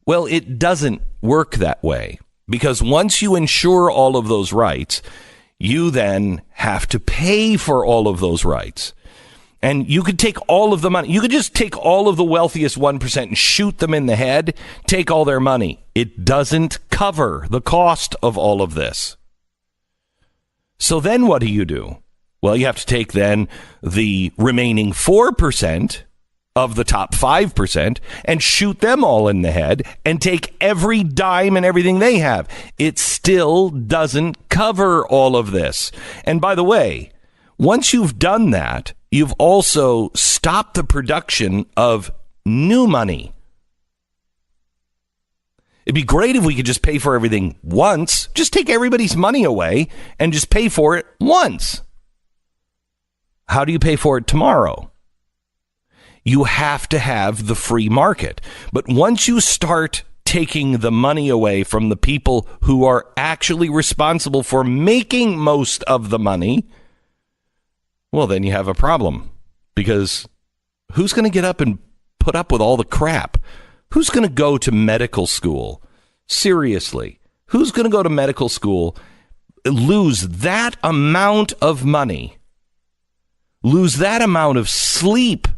well, it doesn't work that way. Because once you ensure all of those rights, you then have to pay for all of those rights. And you could take all of the money. You could just take all of the wealthiest 1% and shoot them in the head, take all their money. It doesn't cover the cost of all of this. So then what do? Well, you have to take then the remaining 4% of the top 5% and shoot them all in the head and take every dime and everything they have. It still doesn't cover all of this. And by the way, once you've done that, you've also stopped the production of new money. It'd be great if we could just pay for everything once. Just take everybody's money away and just pay for it once. How do you pay for it tomorrow? You have to have the free market. But once you start taking the money away from the people who are actually responsible for making most of the money, well, then you have a problem. Because who's going to get up and put up with all the crap? Who's going to go to medical school? Seriously, who's going to go to medical school, lose that amount of money, lose that amount of sleep,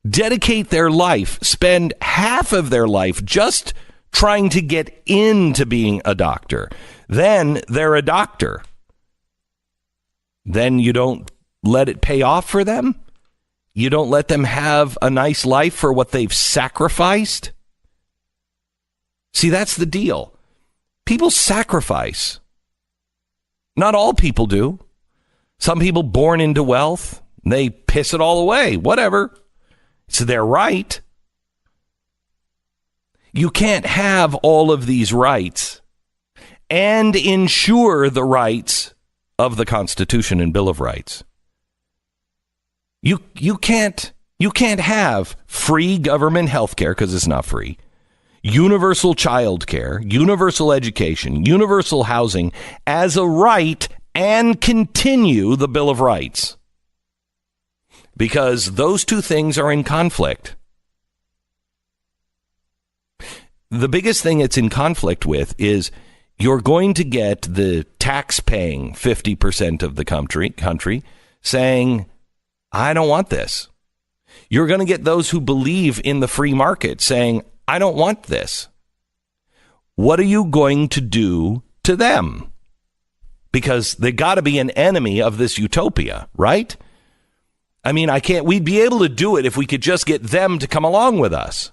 dedicate their life, spend half of their life just trying to get into being a doctor? Then they're a doctor. Then you don't let it pay off for them? You don't let them have a nice life for what they've sacrificed? See, that's the deal. People sacrifice. Not all people do. Some people born into wealth, they piss it all away. Whatever. It's their right. You can't have all of these rights and ensure the rights of the Constitution and Bill of Rights. You can't have free government health care because it's not free. Universal child care, universal education, universal housing as a right and continue the Bill of Rights. Because those two things are in conflict. The biggest thing it's in conflict with is you're going to get the tax-paying 50% of the country saying, I don't want this. You're going to get those who believe in the free market saying, I don't want this. What are you going to do to them? Because they got to be an enemy of this utopia, right? I mean, we'd be able to do it if we could just get them to come along with us.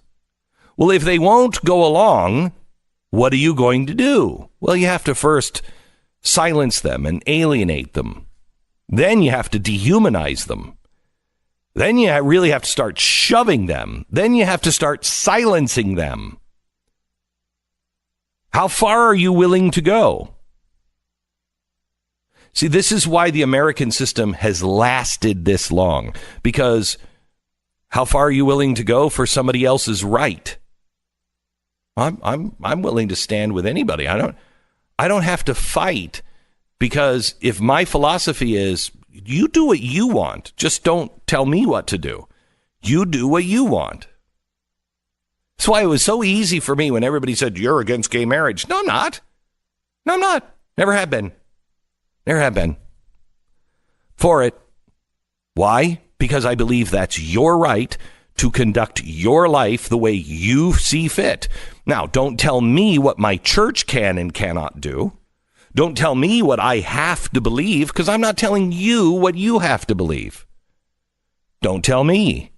Well, if they won't go along, what are you going to do? Well, you have to first silence them and alienate them. Then you have to dehumanize them. Then you really have to start shoving them. Then you have to start silencing them. How far are you willing to go? See, this is why the American system has lasted this long. Because how far are you willing to go for somebody else's right? I'm willing to stand with anybody. I don't have to fight, because if my philosophy is you do what you want, just don't tell me what to do. You do what you want. That's why it was so easy for me when everybody said, you're against gay marriage. No, I'm not. No, I'm not. Never have been. Never have been. For it. Why? Because I believe that's your right to conduct your life the way you see fit. Now, don't tell me what my church can and cannot do. Don't tell me what I have to believe, because I'm not telling you what you have to believe. Don't tell me.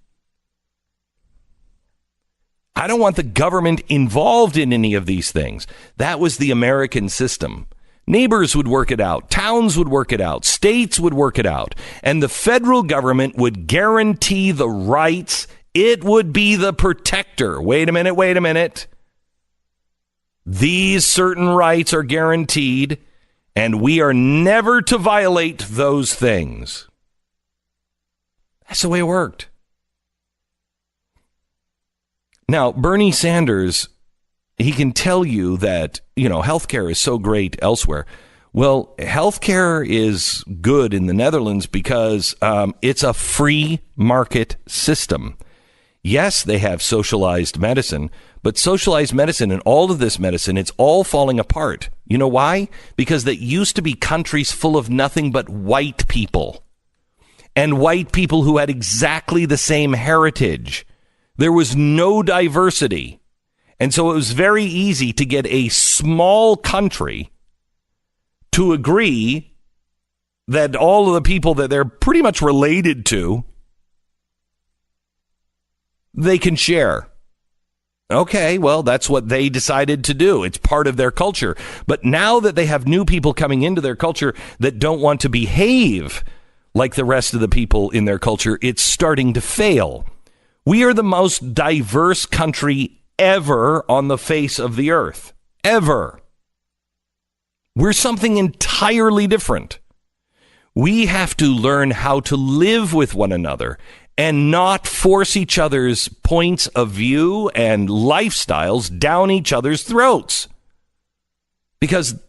I don't want the government involved in any of these things. That was the American system. Neighbors would work it out. Towns would work it out. States would work it out. And the federal government would guarantee the rights. It would be the protector. Wait a minute. These certain rights are guaranteed, and we are never to violate those things. That's the way it worked. Now, Bernie Sanders, he can tell you that, healthcare is so great elsewhere. Well, healthcare is good in the Netherlands because it's a free market system. Yes, they have socialized medicine, but socialized medicine and all of this medicine, it's all falling apart. You know why? Because they used to be countries full of nothing but white people, and white people who had exactly the same heritage. There was no diversity. And so it was very easy to get a small country to agree that all of the people that they're pretty much related to, they can share. Okay, well, that's what they decided to do. It's part of their culture. But now that they have new people coming into their culture that don't want to behave like the rest of the people in their culture, it's starting to fail. We are the most diverse country ever on the face of the earth. Ever. We're something entirely different. We have to learn how to live with one another and not force each other's points of view and lifestyles down each other's throats. Because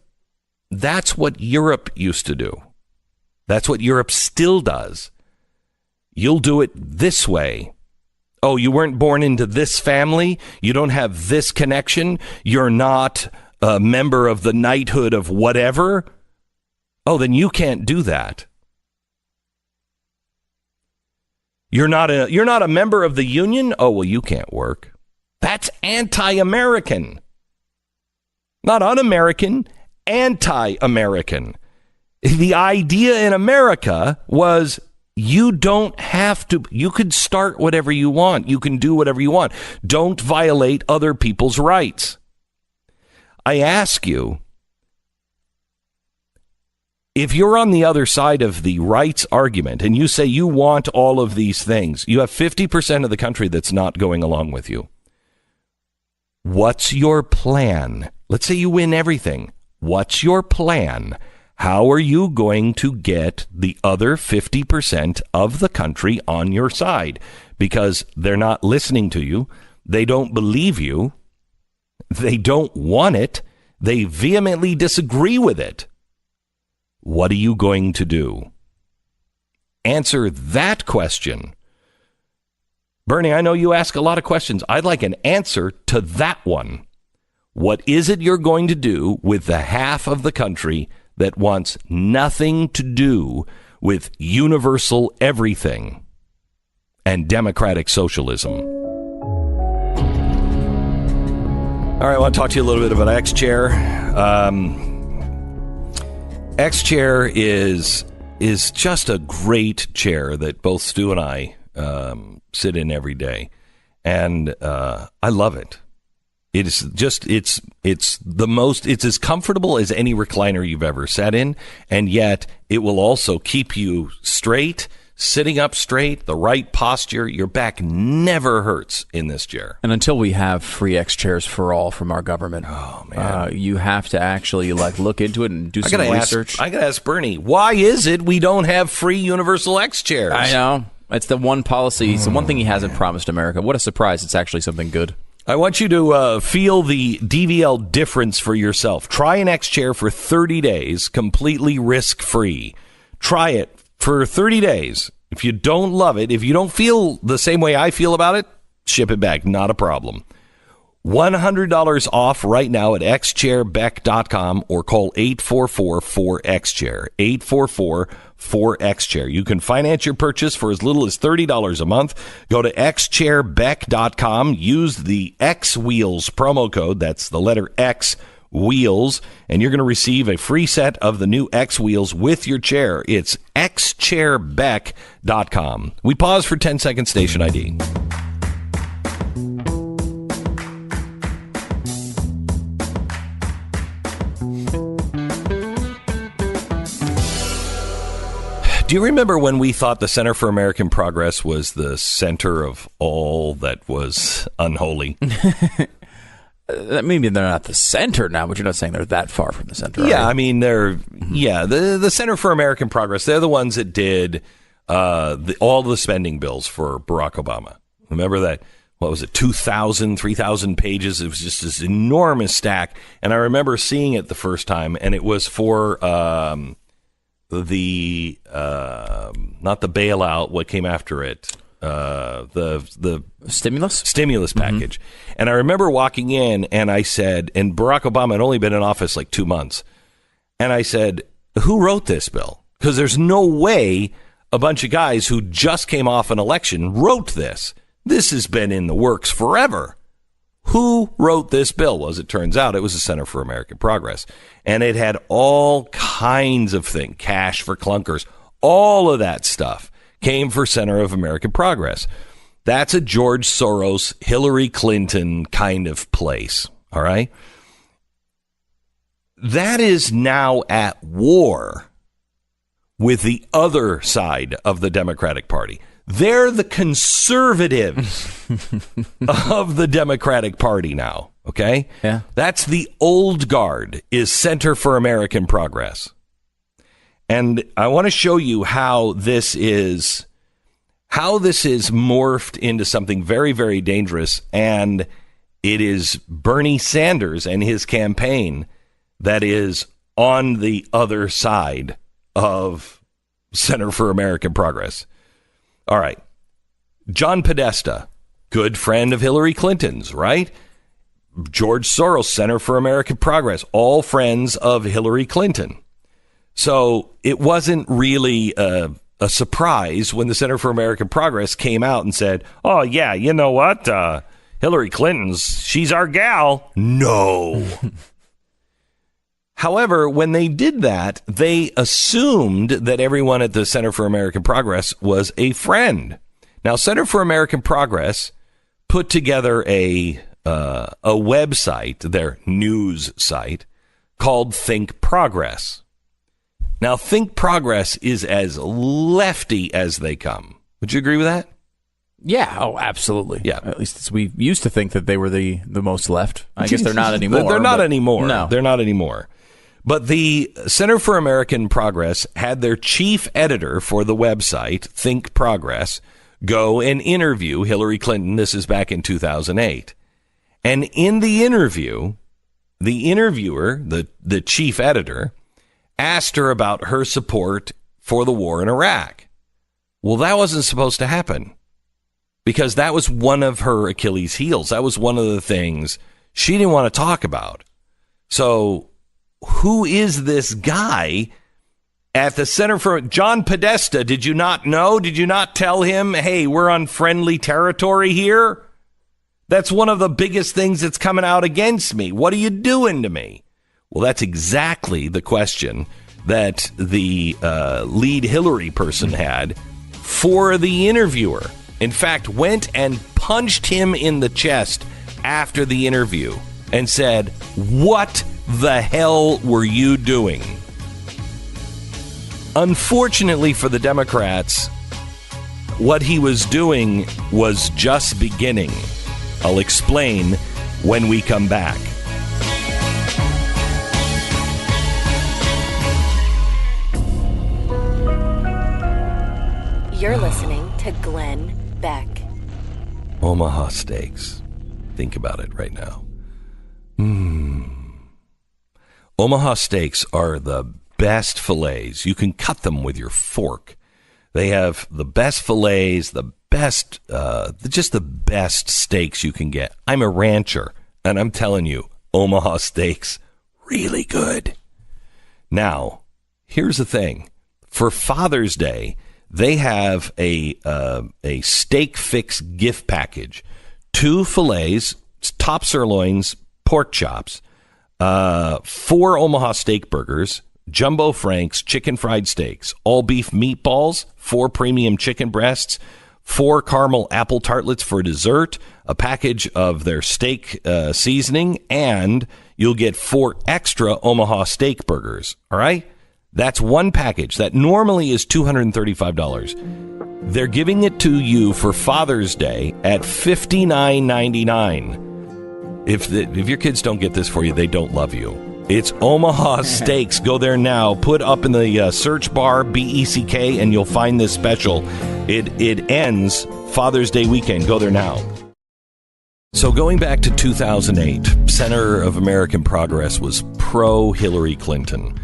that's what Europe used to do. That's what Europe still does. You'll do it this way. Oh, you weren't born into this family? You don't have this connection? You're not a member of the knighthood of whatever? Oh, then you can't do that. You're not a member of the union? Oh, well, you can't work. That's anti-American. Not un-American, anti-American. The idea in America was you don't have to. You could start whatever you want. You can do whatever you want. Don't violate other people's rights. I ask you, if you're on the other side of the rights argument and you say you want all of these things, you have 50% of the country that's not going along with you. What's your plan? Let's say you win everything. What's your plan? How are you going to get the other 50% of the country on your side? Because they're not listening to you. They don't believe you. They don't want it. They vehemently disagree with it. What are you going to do? Answer that question. Bernie, I know you ask a lot of questions. I'd like an answer to that one. What is it you're going to do with the half of the country that wants nothing to do with universal everything and democratic socialism? All right, I want to talk to you a little bit about X-Chair. X-Chair is just a great chair that both Stu and I sit in every day, and I love it. It's as comfortable as any recliner you've ever sat in, and yet it will also keep you straight, sitting up straight, the right posture. Your back never hurts in this chair. And until we have free X chairs for all from our government, you have to actually look into it and do some research. I got to ask Bernie, why is it we don't have free universal X chairs? I know. It's the one policy. It's the one thing he hasn't promised America. What a surprise. It's actually something good. I want you to feel the DVL difference for yourself. Try an X-Chair for 30 days, completely risk-free. Try it for 30 days. If you don't love it, if you don't feel the same way I feel about it, ship it back. Not a problem. $100 off right now at xchairbeck.com or call 844-4XChair. 844-4XChair. You can finance your purchase for as little as $30 a month. Go to xchairbeck.com. Use the X Wheels promo code. That's the letter X Wheels. And you're going to receive a free set of the new X Wheels with your chair. It's xchairbeck.com. We pause for 10 seconds. Station ID. Do you remember when we thought the Center for American Progress was the center of all that was unholy? Maybe they're not the center now, but you're not saying they're that far from the center. Yeah, I mean, the Center for American Progress, they're the ones that did all the spending bills for Barack Obama. Remember that? What was it, 2,000, 3,000 pages? It was just this enormous stack. And I remember seeing it the first time, and it was for the not the bailout, what came after it, the stimulus package. And I remember walking in and I said, and Barack Obama had only been in office like 2 months, and I said, who wrote this bill? Because there's no way a bunch of guys who just came off an election wrote this. This has been in the works forever. Who wrote this bill? Well, as it turns out, it was the Center for American Progress. And it had all kinds of things, cash for clunkers, all of that stuff came for Center of American Progress. That's a George Soros, Hillary Clinton kind of place, all right? That is now at war with the other side of the Democratic Party. They're the conservatives of the Democratic Party now, okay? Yeah. That's the old guard, is Center for American Progress. And I want to show you how this is morphed into something very, very dangerous, and it is Bernie Sanders and his campaign that is on the other side of Center for American Progress. All right. John Podesta, good friend of Hillary Clinton's, right? George Soros, Center for American Progress, all friends of Hillary Clinton. So it wasn't really a surprise when the Center for American Progress came out and said, oh, yeah, you know what? Hillary Clinton's, she's our gal. No. However, when they did that, they assumed that everyone at the Center for American Progress was a friend. Now, Center for American Progress put together a website, their news site, called Think Progress. Now, Think Progress is as lefty as they come. Would you agree with that? Yeah. Oh, absolutely. Yeah. At least we used to think that they were the most left. I guess they're not anymore. They're not anymore. No. They're not anymore. But the Center for American Progress had their chief editor for the website, Think Progress, go and interview Hillary Clinton. This is back in 2008. And in the interview, the interviewer, the chief editor, asked her about her support for the war in Iraq. Well, that wasn't supposed to happen because that was one of her Achilles heels. That was one of the things she didn't want to talk about. So who is this guy at the Center for John Podesta? Did you not know? Did you not tell him, hey, we're on friendly territory here? That's one of the biggest things that's coming out against me. What are you doing to me? Well, that's exactly the question that the lead Hillary person had for the interviewer. In fact, went and punched him in the chest after the interview and said, what the hell were you doing? Unfortunately for the Democrats, what he was doing was just beginning. I'll explain when we come back. You're listening to Glenn Beck. Omaha Steaks. Think about it right now. Omaha Steaks are the best fillets. You can cut them with your fork. They have the best fillets, the best, just the best steaks you can get. I'm a rancher, and I'm telling you, Omaha Steaks, really good. Now, here's the thing. For Father's Day, they have a steak fix gift package. 2 fillets, top sirloins, pork chops, 4 Omaha steak burgers, jumbo franks, chicken fried steaks, all beef meatballs, 4 premium chicken breasts, 4 caramel apple tartlets for dessert, a package of their steak seasoning, and you'll get 4 extra Omaha steak burgers. All right? That's one package that normally is $235. They're giving it to you for Father's Day at $59.99. If your kids don't get this for you, they don't love you. It's Omaha Steaks. Go there now. Put up in the search bar BECK, and you'll find this special. It ends Father's Day weekend. Go there now. So going back to 2008, Center of American Progress was pro-Hillary Clinton.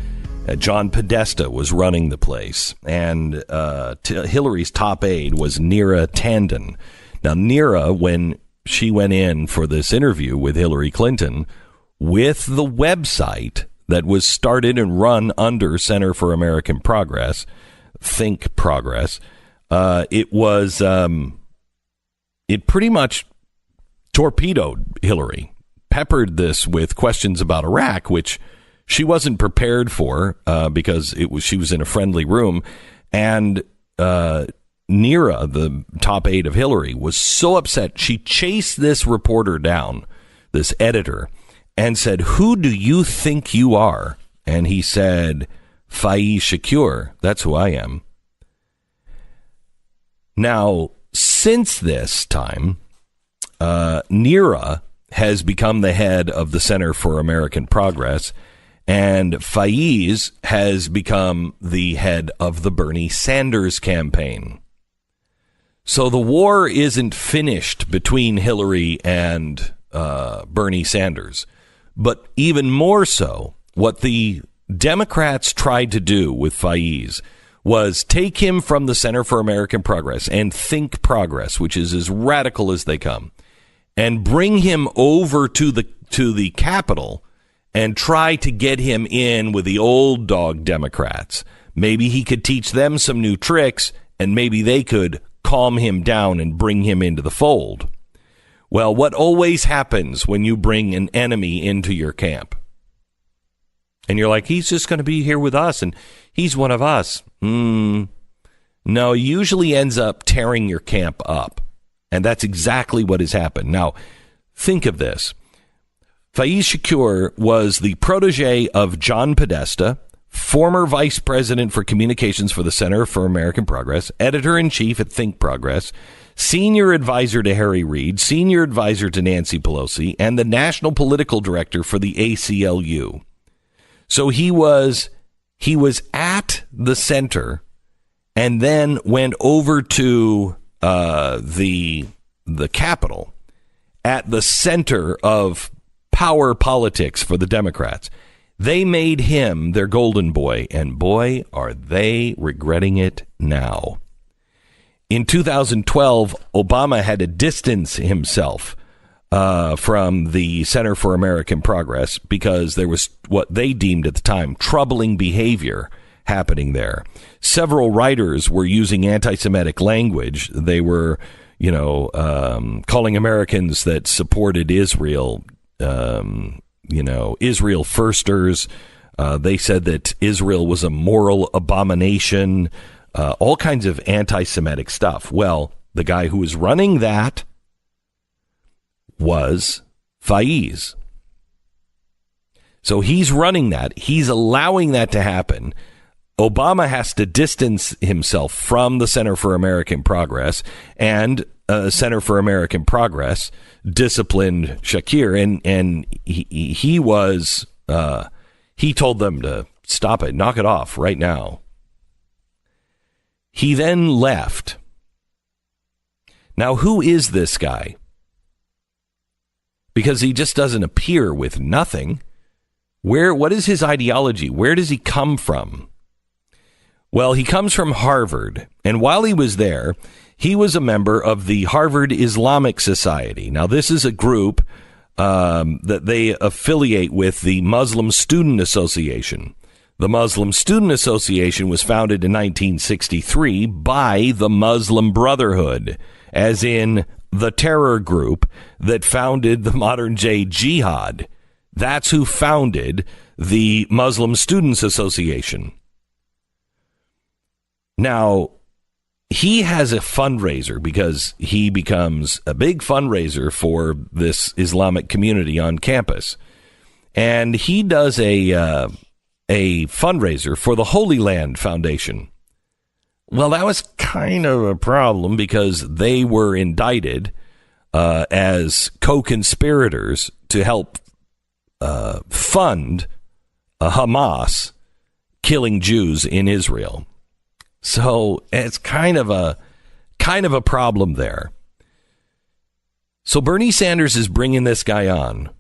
John Podesta was running the place, and Hillary's top aide was Neera Tanden. Now, Neera, when she went in for this interview with Hillary Clinton, with the website that was started and run under Center for American Progress, Think Progress, it pretty much torpedoed Hillary, peppered this with questions about Iraq, which she wasn't prepared for because she was in a friendly room. And Neera, the top aide of Hillary, was so upset. She chased this reporter down, this editor, and said, "Who do you think you are?" And he said, "Faiz Shakur. That's who I am." Now, since this time, Neera has become the head of the Center for American Progress, and Faiz has become the head of the Bernie Sanders campaign. So the war isn't finished between Hillary and Bernie Sanders. But even more so, what the Democrats tried to do with Faiz was take him from the Center for American Progress and Think Progress, which is as radical as they come, and bring him over to the Capitol and try to get him in with the old dog Democrats. Maybe he could teach them some new tricks, and maybe they could calm him down and bring him into the fold. Well, what always happens when you bring an enemy into your camp? And you're like, he's just going to be here with us, and he's one of us. No, he usually ends up tearing your camp up. And that's exactly what has happened. Now, think of this. Faiz Shakur was the protege of John Podesta, former vice president for communications for the Center for American Progress, editor-in-chief at Think Progress, senior advisor to Harry Reid, senior advisor to Nancy Pelosi, and the national political director for the ACLU. So he was at the center and then went over to the Capitol at the center of power politics for the Democrats. They made him their golden boy, and boy, are they regretting it now. In 2012, Obama had to distance himself from the Center for American Progress because there was what they deemed at the time troubling behavior happening there. Several writers were using anti-Semitic language. They were, calling Americans that supported Israel, Israel firsters. They said that Israel was a moral abomination, all kinds of anti-Semitic stuff. Well, the guy who was running that was Faiz. So he's running that. He's allowing that to happen. Obama has to distance himself from the Center for American Progress, and Center for American Progress disciplined Shakir, and he told them to stop it, knock it off right now. He then left. Now, who is this guy? Because he just doesn't appear with nothing. What is his ideology? Where does he come from? Well, he comes from Harvard, and while he was there, he was a member of the Harvard Islamic Society. Now, this is a group that they affiliate with the Muslim Student Association. The Muslim Student Association was founded in 1963 by the Muslim Brotherhood, as in the terror group that founded the modern-day jihad. That's who founded the Muslim Students Association. Now, he has a fundraiser because he becomes a big fundraiser for this Islamic community on campus. And he does a fundraiser for the Holy Land Foundation. Well, that was kind of a problem because they were indicted as co-conspirators to help fund Hamas killing Jews in Israel. So it's kind of a problem there. So Bernie Sanders is bringing this guy on.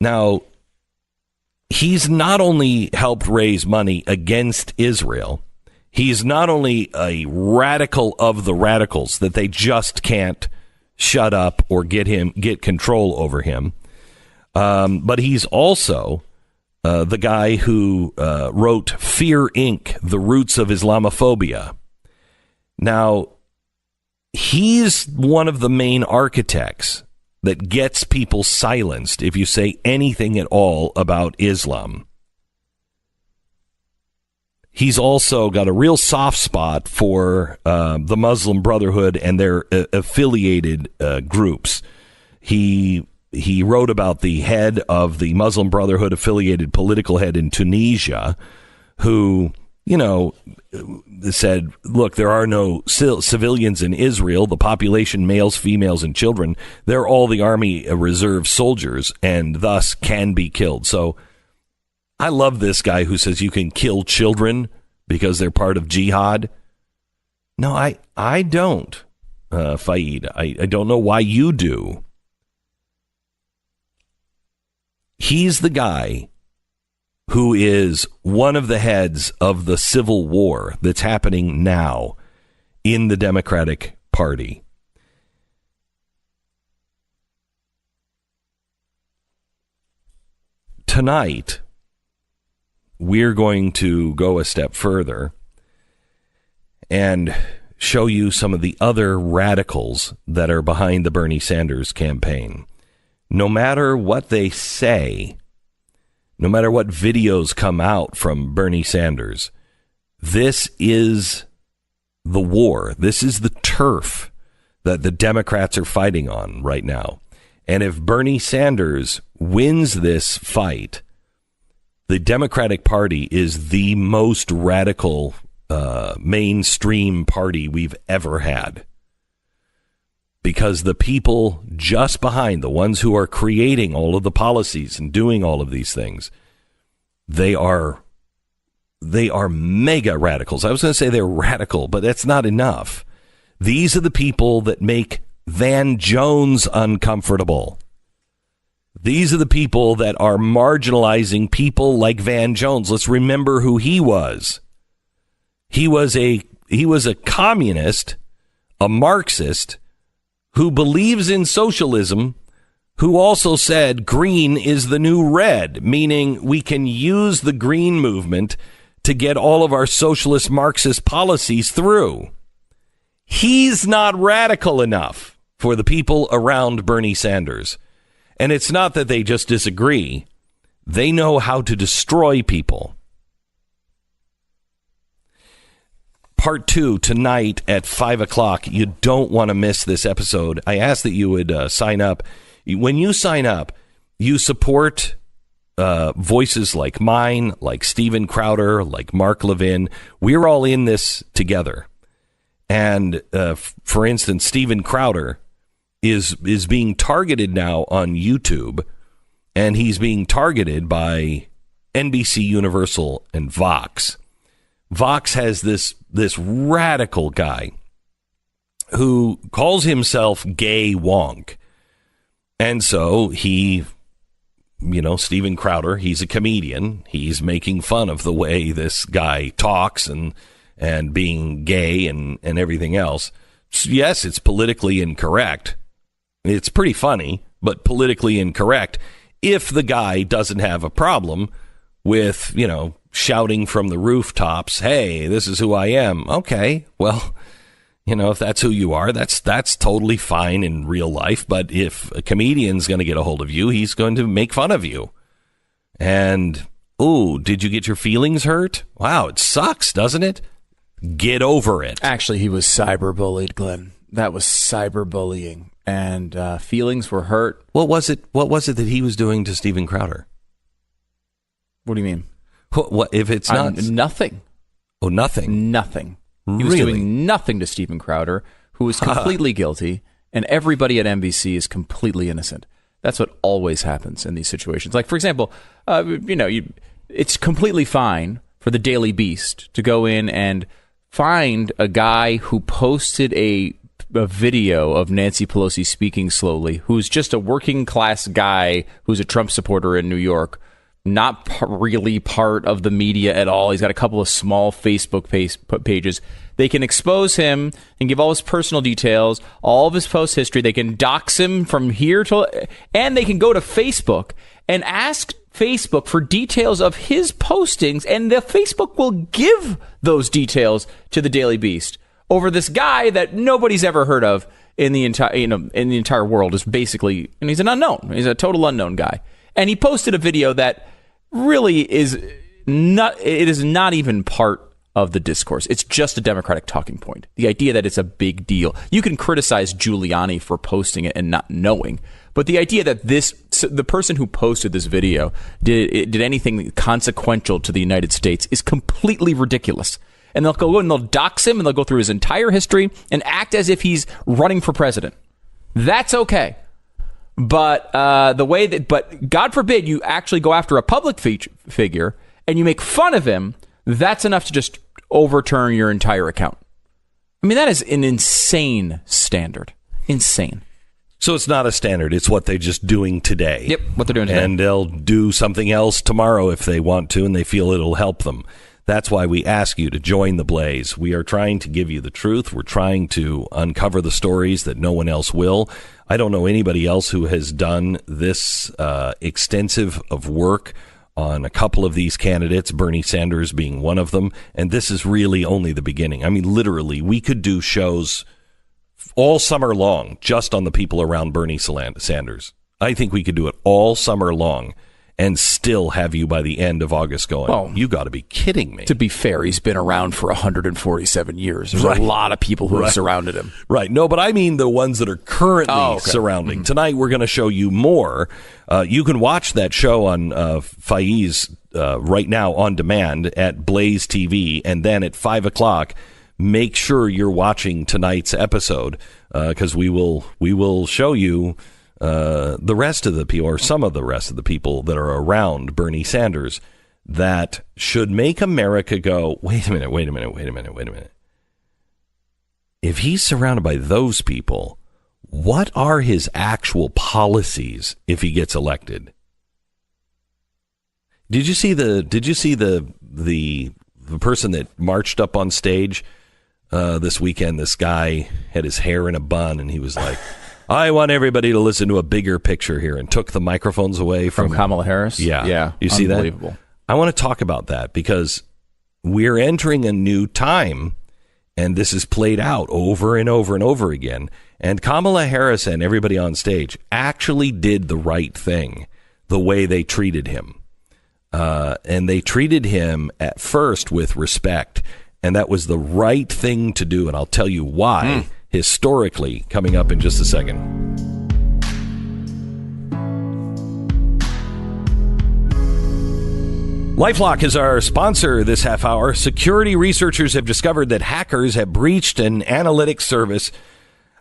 Now, he's not only helped raise money against Israel, he's not only a radical of the radicals that they just can't shut up or get control over him, but he's also the guy who wrote Fear Inc., The Roots of Islamophobia. Now, he's one of the main architects that gets people silenced if you say anything at all about Islam. He's also got a real soft spot for the Muslim Brotherhood and their affiliated groups. He wrote about the head of the Muslim Brotherhood affiliated political head in Tunisia, who, said, look, there are no civilians in Israel. The population, males, females, and children, they're all the Army Reserve soldiers and thus can be killed. So I love this guy who says you can kill children because they're part of jihad. No, I don't, Faiz. I don't know why you do. He's the guy who is one of the heads of the civil war that's happening now in the Democratic Party. Tonight, we're going to go a step further and show you some of the other radicals that are behind the Bernie Sanders campaign. No matter what they say, no matter what videos come out from Bernie Sanders, this is the war. This is the turf that the Democrats are fighting on right now. And if Bernie Sanders wins this fight, the Democratic Party is the most radical mainstream party we've ever had. Because the people just behind, the ones who are creating all of the policies and doing all of these things, They are mega radicals. I was going to say they're radical, but that's not enough. These are the people that make Van Jones uncomfortable. These are the people that are marginalizing people like Van Jones. Let's remember who he was. He was a communist, a Marxist, who believes in socialism, who also said green is the new red, meaning we can use the green movement to get all of our socialist Marxist policies through. He's not radical enough for the people around Bernie Sanders. And it's not that they just disagree. They know how to destroy people. Part 2 tonight at 5 o'clock. You don't want to miss this episode. I ask that you would sign up. When you sign up, you support voices like mine, like Steven Crowder, like Mark Levin. We're all in this together. And for instance, Steven Crowder is being targeted now on YouTube, and he's being targeted by NBC Universal and Vox. Vox has this radical guy who calls himself Gay Wonk. And so he, Steven Crowder, he's a comedian. He's making fun of the way this guy talks and being gay and everything else. So yes, it's politically incorrect. It's pretty funny, but politically incorrect if the guy doesn't have a problem with, shouting from the rooftops, hey, this is who I am. Okay, well, if that's who you are, that's totally fine in real life. But if a comedian's going to get a hold of you, he's going to make fun of you. And, ooh, did you get your feelings hurt? Wow, it sucks, doesn't it? Get over it. Actually, he was cyberbullied, Glenn. That was cyberbullying. And feelings were hurt. What was it that he was doing to Steven Crowder? What do you mean? What if it's not nothing? Oh, nothing. Nothing. Really? He was doing nothing to Steven Crowder, who is completely guilty, and everybody at NBC is completely innocent. That's what always happens in these situations. Like, for example, it's completely fine for the Daily Beast to go in and find a guy who posted a video of Nancy Pelosi speaking slowly, who's just a working class guy who's a Trump supporter in New York, not really part of the media at all. He's got a couple of small Facebook pages. They can expose him and give all his personal details, all of his post history. They can dox him from here to, and they can go to Facebook and ask Facebook for details of his postings, and the Facebook will give those details to the Daily Beast over this guy that nobody's ever heard of in the entire world. Is basically, and he's an unknown. He's a total unknown guy, and he posted a video that really is not. It is not even part of the discourse. It's just a Democratic talking point. The idea that it's a big deal. You can criticize Giuliani for posting it and not knowing, but the idea that the person who posted this video did anything consequential to the United States is completely ridiculous. And they'll go and they'll dox him and they'll go through his entire history and act as if he's running for president. That's okay. But but God forbid you actually go after a public figure and you make fun of him, that's enough to just overturn your entire account. I mean, that is an insane standard. Insane. So it's not a standard. It's what they're just doing today. Yep, what they're doing today. And they'll do something else tomorrow if they want to and they feel it'll help them. That's why we ask you to join the blaze. We are trying to give you the truth. We're trying to uncover the stories that no one else will. I don't know anybody else who has done this extensive of work on a couple of these candidates, Bernie Sanders being one of them. And this is really only the beginning. I mean, literally, we could do shows all summer long just on the people around Bernie Sanders. I think we could do it all summer long and still have you by the end of August going, oh, you got to be kidding me. To be fair, he's been around for 147 years. There's a lot of people who have surrounded him. Right. No, but I mean the ones that are currently surrounding. Mm-hmm. Tonight, we're going to show you more. You can watch that show on Faiz right now on demand at Blaze TV. And then at 5 o'clock, make sure you're watching tonight's episode because we will show you the rest of the people, or some of the rest of the people that are around Bernie Sanders that should make America go, wait a minute. If he's surrounded by those people, what are his actual policies if he gets elected? Did you see the person that marched up on stage this weekend? This guy had his hair in a bun, and he was like, I want everybody to listen to a bigger picture here, and took the microphones away from Kamala Harris? Yeah. You see that? Unbelievable. I want to talk about that because we're entering a new time, and this is played out over and over and over again. And Kamala Harris and everybody on stage actually did the right thing the way they treated him. And they treated him at first with respect, and that was the right thing to do. And I'll tell you why historically coming up in just a second. LifeLock is our sponsor this half hour. Security researchers have discovered that hackers have breached an analytics service,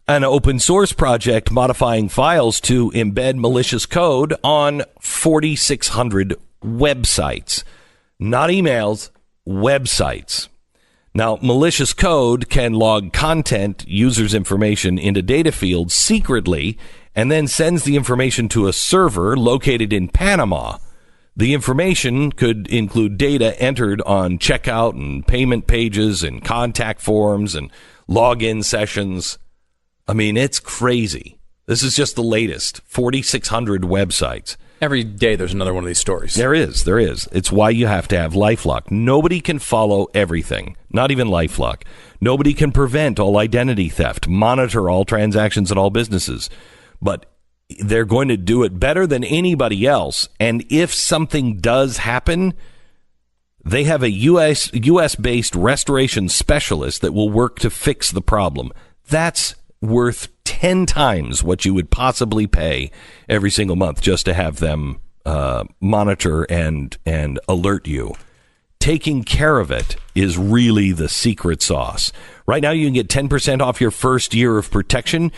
an open source project modifying files to embed malicious code on 4,600 websites. Not emails, websites. Now, malicious code can log content, users' information into data fields secretly, and then sends the information to a server located in Panama. The information could include data entered on checkout and payment pages and contact forms and login sessions. I mean, it's crazy. This is just the latest. 4,600 websites. Every day there's another one of these stories. There is. It's why you have to have LifeLock. Nobody can follow everything, not even LifeLock. Nobody can prevent all identity theft, monitor all transactions in all businesses. But they're going to do it better than anybody else. And if something does happen, they have a U.S.-based restoration specialist that will work to fix the problem. That's worth 10 times what you would possibly pay every single month just to have them monitor and alert you. Taking care of it is really the secret sauce. Right now, you can get 10% off your first year of protection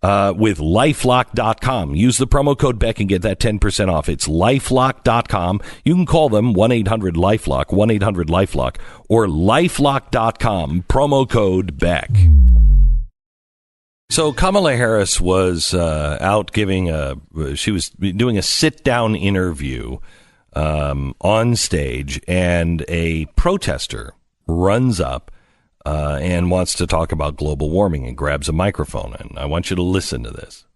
with LifeLock.com. Use the promo code Beck and get that 10% off. It's LifeLock.com. You can call them 1-800-LifeLock, 1-800-LifeLock, or LifeLock.com, promo code Beck. So Kamala Harris was out she was doing a sit-down interview on stage, and a protester runs up and wants to talk about global warming and grabs a microphone. And I want you to listen to this.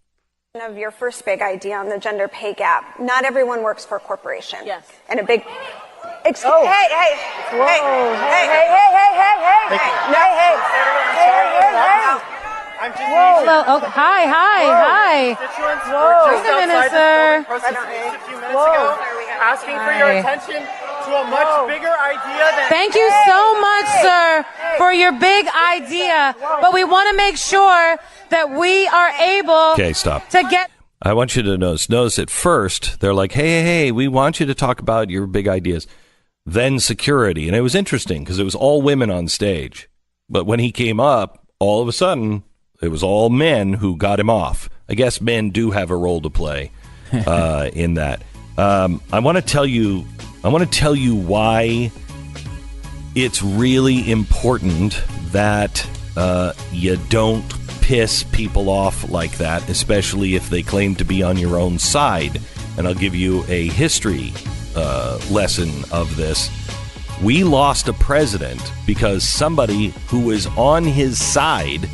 Of your first big idea on the gender pay gap. Not everyone works for a corporation. Yes. And a big... Hey. I'm just Hi. Whoa. Just a minute, sir. A few minutes ago, asking for your attention to a much bigger idea than... Thank you so much, sir, for your big idea. But we want to make sure that we are able to get... I want you to notice at first, they're like, hey, we want you to talk about your big ideas. Then security. And it was interesting because it was all women on stage. But when he came up, all of a sudden... it was all men who got him off. I guess men do have a role to play in that. I want to tell you why it's really important that you don't piss people off like that, especially if they claim to be on your own side. And I'll give you a history lesson of this. We lost a president because somebody who was on his side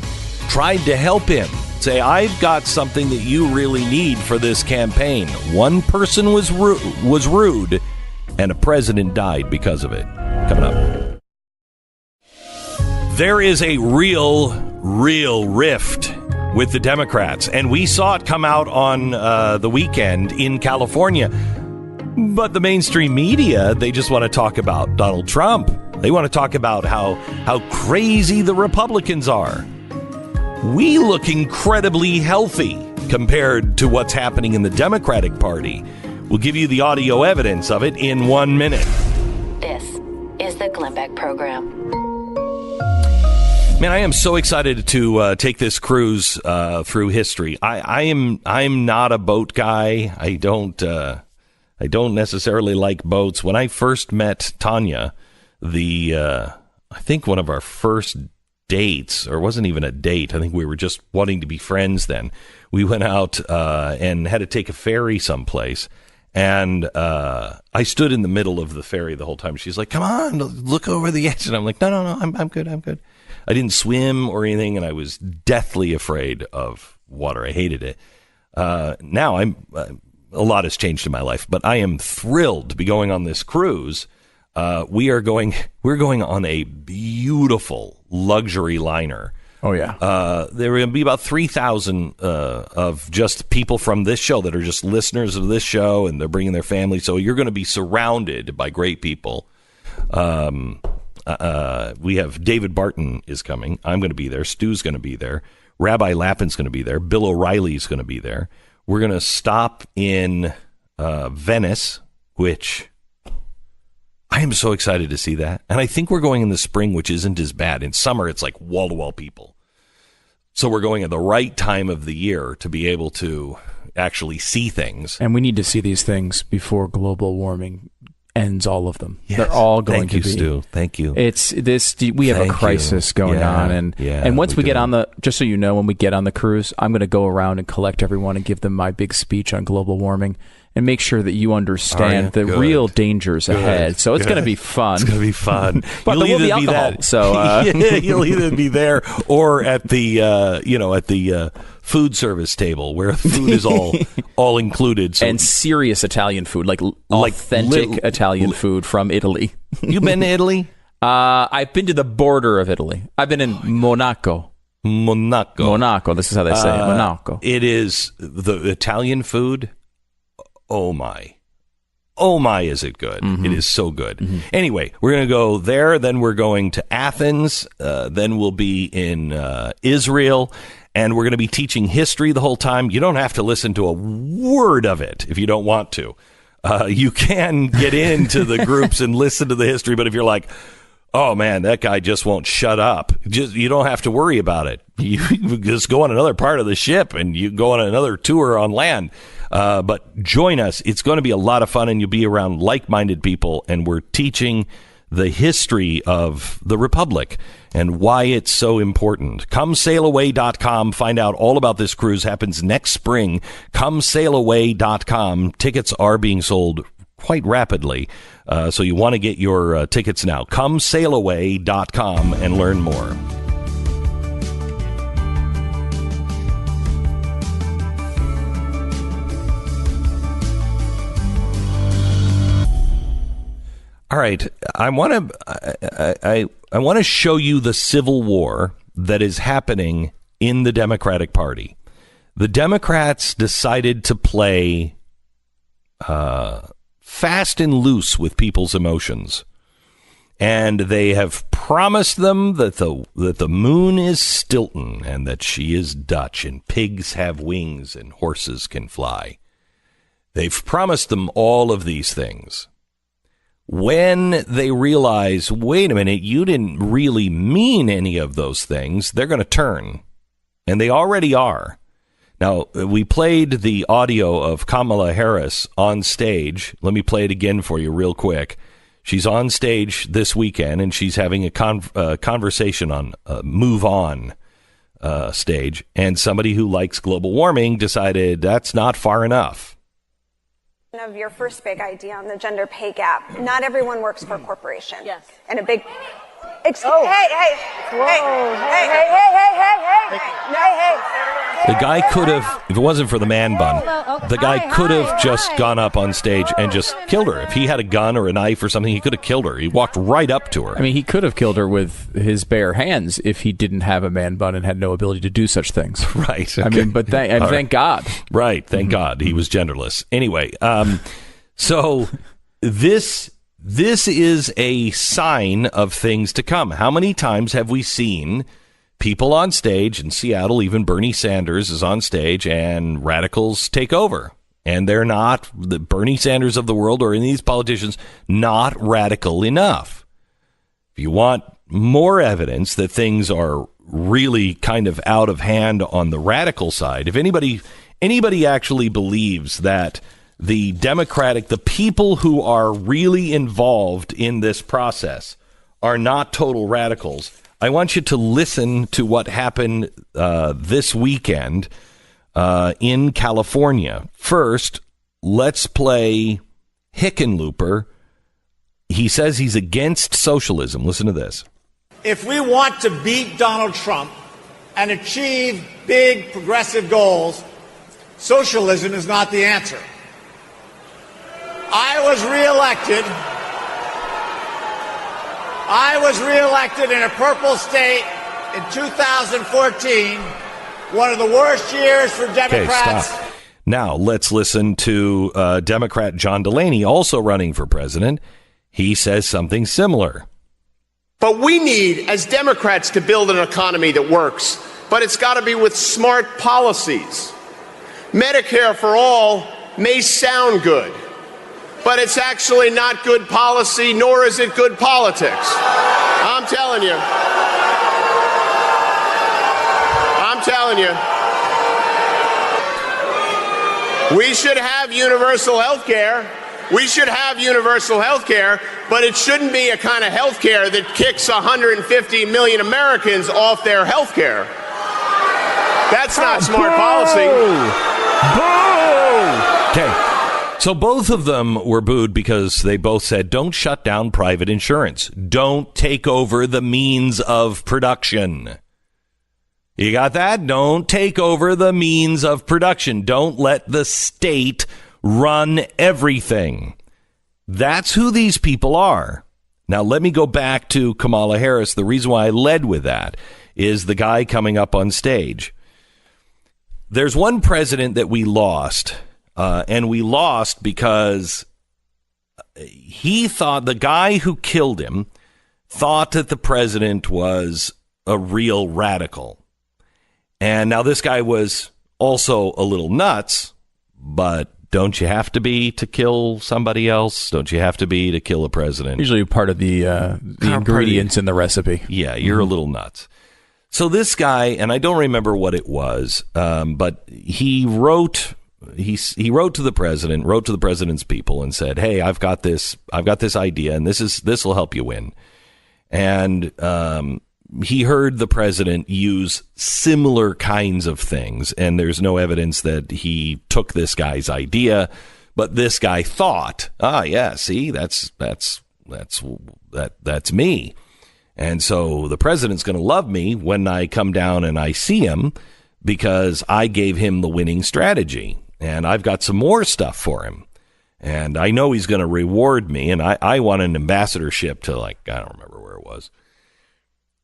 tried to help him. Say, I've got something that you really need for this campaign. One person was rude, and a president died because of it. Coming up. There is a real rift with the Democrats, and we saw it come out on the weekend in California. But the mainstream media, they just want to talk about Donald Trump. They want to talk about how crazy the Republicans are. We look incredibly healthy compared to what's happening in the Democratic Party. We'll give you the audio evidence of it in 1 minute. This is the Glenn Beck Program. Man, I am so excited to take this cruise through history. I'm not a boat guy. I don't I don't necessarily like boats. When I first met Tanya, I think one of our first dates, or it wasn't even a date, I think we were just wanting to be friends then. We went out and had to take a ferry someplace. And I stood in the middle of the ferry the whole time. She's like, come on, look over the edge. And I'm like, no, I'm good. I didn't swim or anything, and I was deathly afraid of water. I hated it. Now a lot has changed in my life, but I am thrilled to be going on this cruise. We're going on a beautiful luxury liner. Oh, yeah. There are going to be about 3,000 of just people from this show that are just listeners of this show, and they're bringing their family. So you're going to be surrounded by great people. We have David Barton is coming. I'm going to be there. Stu's going to be there. Rabbi Lappin's going to be there. Bill O'Reilly's going to be there. We're going to stop in Venice, which I am so excited to see that. And I think we're going in the spring, which isn't as bad. In summer, it's like wall-to-wall people. So we're going at the right time of the year to be able to actually see things. And we need to see these things before global warming ends all of them. Yes. They're all going to be. Thank you, Stu. Thank you. It's this. We have a crisis going on, and once we get on the, just so you know, when we get on the cruise, I'm going to go around and collect everyone and give them my big speech on global warming and make sure that you understand the real dangers ahead. So it's going to be fun. It's going to be fun. But there will be alcohol. So you'll either be there or at the food service table where the food is all included. So, and serious Italian food, like authentic Italian food from Italy. You been to Italy? I've been to the border of Italy. I've been in Monaco. Monaco. This is how they say it. Monaco. It is the Italian food. Oh my, is it good? Mm-hmm. It is so good. Mm-hmm. Anyway, we're going to go there. Then we're going to Athens. Then we'll be in Israel. And we're going to be teaching history the whole time. You don't have to listen to a word of it if you don't want to. You can get into the groups and listen to the history. But if you're like, oh, man, that guy just won't shut up, you don't have to worry about it. You just go on another part of the ship and you go on another tour on land. But join us. It's going to be a lot of fun, and you'll be around like-minded people. And we're teaching the history of the Republic and why it's so important. ComeSailAway.com. Find out all about this cruise. Happens next spring. ComeSailAway.com. Tickets are being sold quite rapidly, so you want to get your tickets now. ComeSailAway.com and learn more. All right, I want to show you the civil war that is happening in the Democratic Party. The Democrats decided to play fast and loose with people's emotions, and they have promised them that the moon is Stilton and that she is Dutch and pigs have wings and horses can fly. They've promised them all of these things. When they realize, wait a minute, you didn't really mean any of those things, they're going to turn. And they already are. Now, we played the audio of Kamala Harris on stage. Let me play it again for you real quick. She's on stage this weekend, and she's having a conversation on Move On stage. And somebody who likes global warming decided that's not far enough. Of your first big idea on the gender pay gap. Not everyone works for a corporation. Yes. And a big... Hey. The guy could have, if it wasn't for the man bun, the guy could have just gone up on stage and just killed her. If he had a gun or a knife or something, he could have killed her. He walked right up to her. I mean, he could have killed her with his bare hands if he didn't have a man bun and had no ability to do such things. Right. Okay. I mean, but thank God. Right. Thank God. He was genderless. Anyway, so this is a sign of things to come. How many times have we seen people on stage in Seattle, even Bernie Sanders is on stage, and radicals take over? And they're not, the Bernie Sanders of the world or any of these politicians, not radical enough. If you want more evidence that things are really kind of out of hand on the radical side, if anybody actually believes that the people who are really involved in this process are not total radicals. I want you to listen to what happened this weekend in California. First, let's play Hickenlooper. He says he's against socialism. Listen to this. If we want to beat Donald Trump and achieve big progressive goals, socialism is not the answer. I was reelected in a purple state in 2014, one of the worst years for Democrats. Okay, stop. Now, let's listen to Democrat John Delaney, also running for president. He says something similar. But we need, as Democrats, to build an economy that works. But it's got to be with smart policies. Medicare for all may sound good, but it's actually not good policy, nor is it good politics. I'm telling you. We should have universal health care. But it shouldn't be a kind of health care that kicks 150 million Americans off their health care. That's not smart policy. Okay. So both of them were booed because they both said, don't shut down private insurance. Don't take over the means of production. You got that? Don't take over the means of production. Don't let the state run everything. That's who these people are. Now, let me go back to Kamala Harris. The reason why I led with that is the guy coming up on stage. There's one president that we lost, and we lost because he thought, the guy who killed him thought that the president was a real radical. And now this guy was also a little nuts, but don't you have to be to kill somebody else? Don't you have to be to kill a president? Usually part of the ingredients in the recipe. Yeah, you're a little nuts. So this guy, and I don't remember what it was, but he wrote to the president, wrote to the president's people, and said, "Hey, I've got this idea, and this will help you win." And he heard the president use similar kinds of things, and there's no evidence that he took this guy's idea, but this guy thought, yeah, see, that's me. And so the president's going to love me when I come down and I see him because I gave him the winning strategy, and I've got some more stuff for him. And I know he's going to reward me, and I want an ambassadorship to, I don't remember where it was.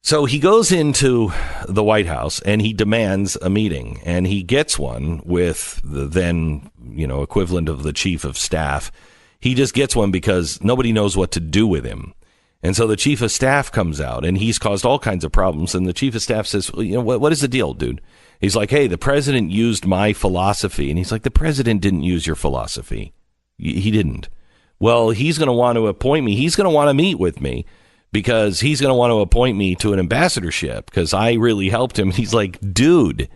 So he goes into the White House and he demands a meeting, and he gets one with the then, equivalent of the chief of staff. He just gets one because nobody knows what to do with him. And so the chief of staff comes out, and he's caused all kinds of problems. And the chief of staff says, what is the deal, dude? He's like, hey, the president used my philosophy. And he's like, the president didn't use your philosophy. He didn't. Well, he's going to want to appoint me. He's going to want to meet with me, because he's going to want to appoint me to an ambassadorship because I really helped him. He's like, dude,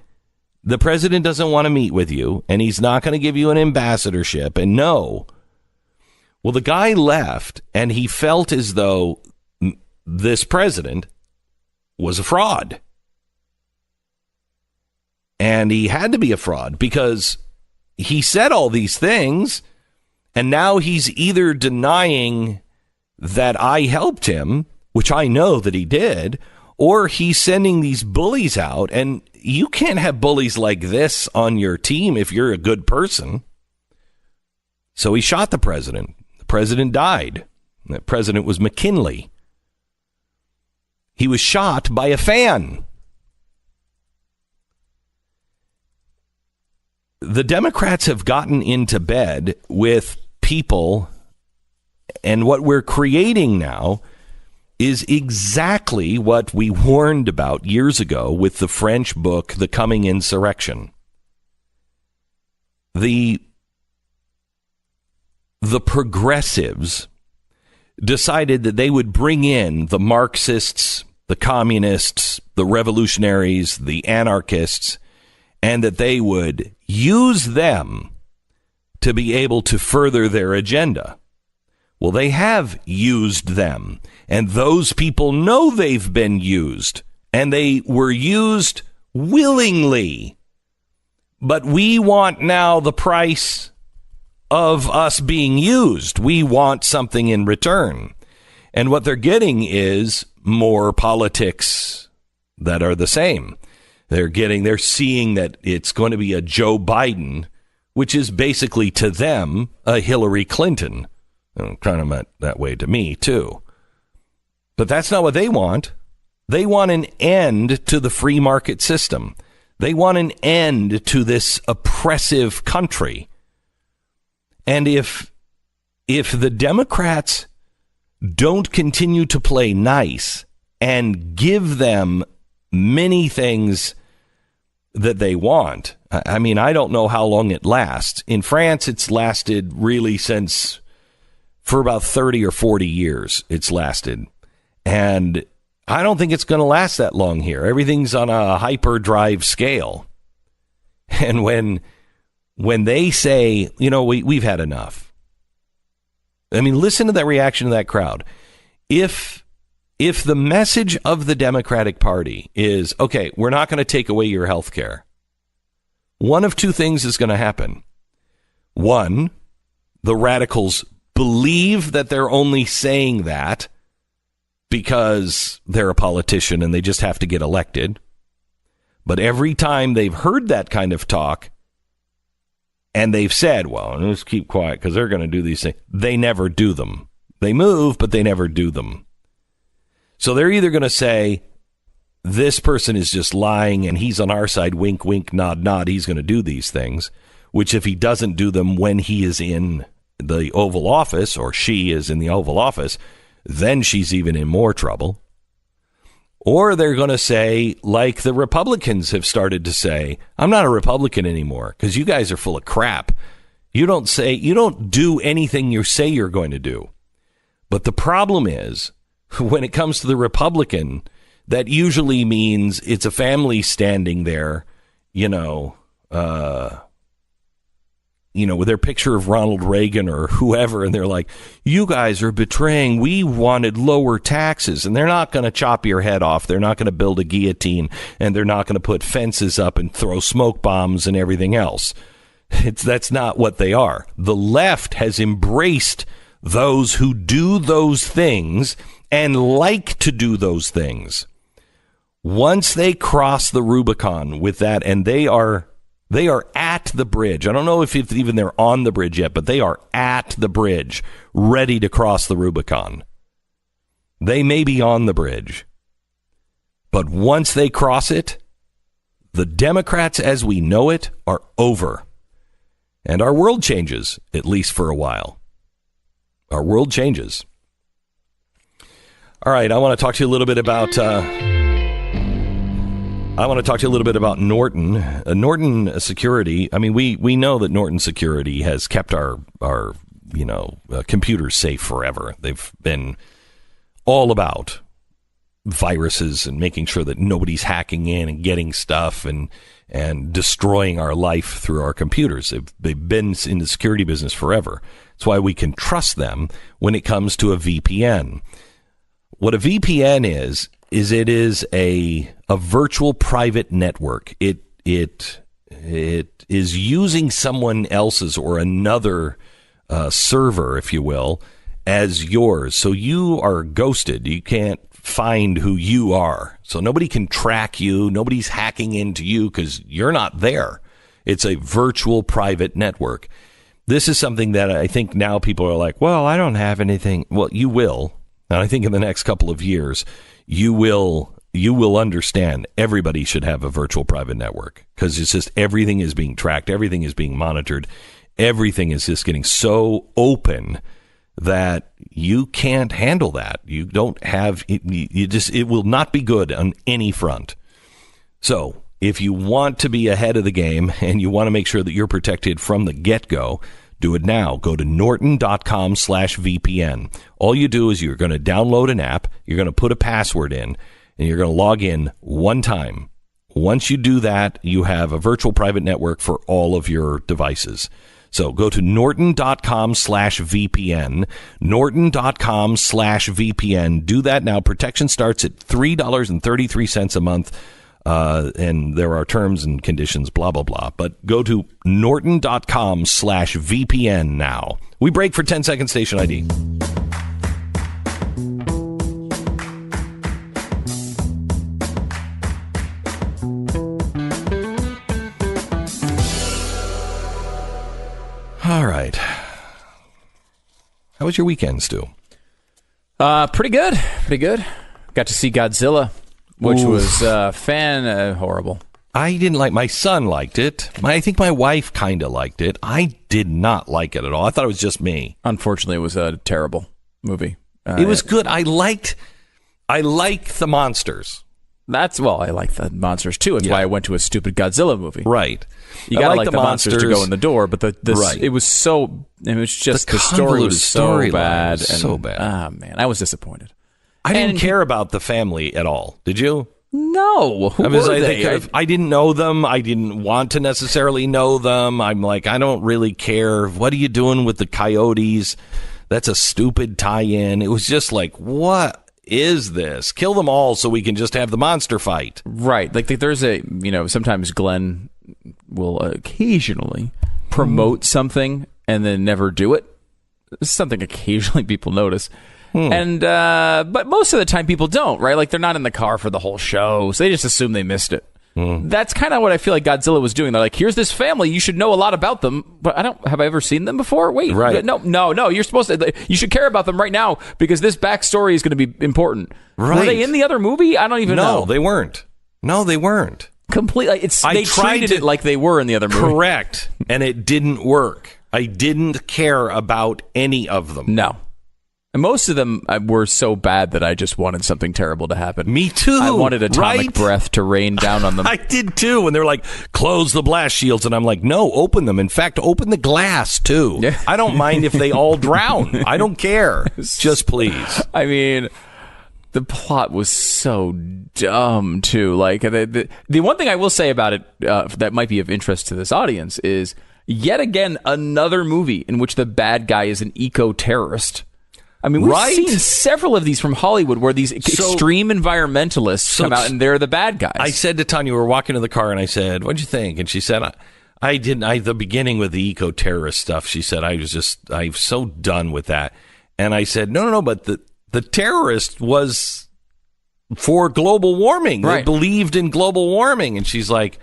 the president doesn't want to meet with you, and he's not going to give you an ambassadorship. And no. Well, the guy left, and he felt as though this president was a fraud. And he had to be a fraud because he said all these things, and now he's either denying that I helped him, which I know that he did, or he's sending these bullies out. And you can't have bullies like this on your team if you're a good person. So he shot the president. The president died. That president was McKinley. He was shot by a fan. The Democrats have gotten into bed with people, and what we're creating now is exactly what we warned about years ago with the French book, The Coming Insurrection. The progressives decided that they would bring in the Marxists, the communists, the revolutionaries, the anarchists, and that they would use them to be able to further their agenda. Well, they have used them, and those people know they've been used, and they were used willingly. But we want now the price of us being used. We want something in return. And what they're getting is more politics that are the same. They're seeing that it's going to be a Joe Biden, which is basically to them a Hillary Clinton. Kind of meant that way to me, too. But that's not what they want. They want an end to the free market system. They want an end to this oppressive country. And if the Democrats don't continue to play nice and give them many things that they want, I mean, I don't know how long it lasts. In France, it's lasted really for about 30 or 40 years, it's lasted. And I don't think it's going to last that long here. Everything's on a hyperdrive scale. And when they say, we've had enough. I mean, listen to that reaction of that crowd. If the message of the Democratic Party is, okay, we're not going to take away your health care, one of two things is going to happen. One, the radicals believe that they're only saying that because they're a politician and they just have to get elected. But every time they've heard that kind of talk and they've said, well, let's keep quiet because they're going to do these things, they never do them. They move, but they never do them. So they're either going to say, this person is just lying and he's on our side, wink, wink, nod, nod, he's going to do these things, which if he doesn't do them when he is in the Oval Office, or she is in the Oval Office, then she's even in more trouble. Or they're going to say, like the Republicans have started to say, I'm not a Republican anymore because you guys are full of crap. You don't do anything you say you're going to do. But the problem is, when it comes to the Republican, that usually means it's a family standing there, with their picture of Ronald Reagan or whoever, and they're like, you guys are betraying. We wanted lower taxes, and they're not going to chop your head off. They're not going to build a guillotine, and they're not going to put fences up and throw smoke bombs and everything else. That's not what they are. The left has embraced those who do those things and like to do those things. Once they cross the Rubicon with that, and they are at the bridge. I don't know if even they're on the bridge yet, but they are at the bridge, ready to cross the Rubicon. They may be on the bridge, but once they cross it, the Democrats as we know it are over. And our world changes, at least for a while. Our world changes. All right, I want to talk to you a little bit about Norton. Norton Security. I mean, we know that Norton Security has kept our computers safe forever. They've been all about viruses and making sure that nobody's hacking in and getting stuff and destroying our life through our computers. They've been in the security business forever. That's why we can trust them when it comes to a VPN. What a VPN is it is a virtual private network. It is using someone else's or another server, if you will, as yours. So you are ghosted. You can't find who you are. So nobody can track you. Nobody's hacking into you because you're not there. It's a virtual private network. This is something that I think now people are like, well, I don't have anything. Well, you will. And I think in the next couple of years, you will understand everybody should have a virtual private network because it's just everything is being tracked. Everything is being monitored. Everything is just getting so open that you can't handle that. You don't have it will not be good on any front. So if you want to be ahead of the game and you want to make sure that you're protected from the get-go, do it now. Go to norton.com/VPN. All you do is you're going to download an app, you're going to put a password in, and you're going to log in one time. Once you do that, you have a virtual private network for all of your devices. So go to norton.com/VPN, norton.com/VPN. Do that now. Protection starts at $3.33 a month. And there are terms and conditions, blah, blah, blah. But go to norton.com/VPN now. We break for 10-second station ID. All right. How was your weekend, Stu? Pretty good. Pretty good. Got to see Godzilla, which was horrible. I didn't like. My son liked it. I think my wife kind of liked it. I did not like it at all. I thought it was just me. Unfortunately, it was a terrible movie. It was good. I like the monsters. I like the monsters too. That's why I went to a stupid Godzilla movie. Right. You gotta like the monsters to go in the door, but it was just the story was so bad. So bad. Ah, man, I was disappointed. I didn't care about the family at all. Did you? No. Who were they? I didn't know them. I didn't want to necessarily know them. I'm like, I don't really care. What are you doing with the coyotes? That's a stupid tie-in. It was just like, what is this? Kill them all so we can just have the monster fight. Right. Like there's sometimes Glenn will occasionally promote something and then never do it. Something occasionally people notice. And but most of the time people don't, right? Like they're not in the car for the whole show, so they just assume they missed it. That's kind of what I feel like Godzilla was doing. They're like, here's this family, you should know a lot about them, but have I ever seen them before? Wait, right. No, you're supposed to, you should care about them right now because this backstory is going to be important. Right. Were they in the other movie? I don't even know. No, they weren't. Completely. They treated it like they were in the other movie. Correct. And it didn't work. I didn't care about any of them. No. And most of them were so bad that I just wanted something terrible to happen. Me too. I wanted atomic breath to rain down on them. I did too. When they're like, close the blast shields. And I'm like, no, open them. In fact, open the glass too. Yeah. I don't mind if they all drown. I don't care. Just please. I mean, the plot was so dumb too. Like the one thing I will say about it that might be of interest to this audience is yet again another movie in which the bad guy is an eco-terrorist. I mean, we've seen several of these from Hollywood where these extreme environmentalists come out and they're the bad guys. I said to Tanya, we were walking to the car and I said, what'd you think? And she said, the beginning with the eco-terrorist stuff, she said, I'm so done with that. And I said, no, but the terrorist was for global warming. Right. They believed in global warming. And she's like,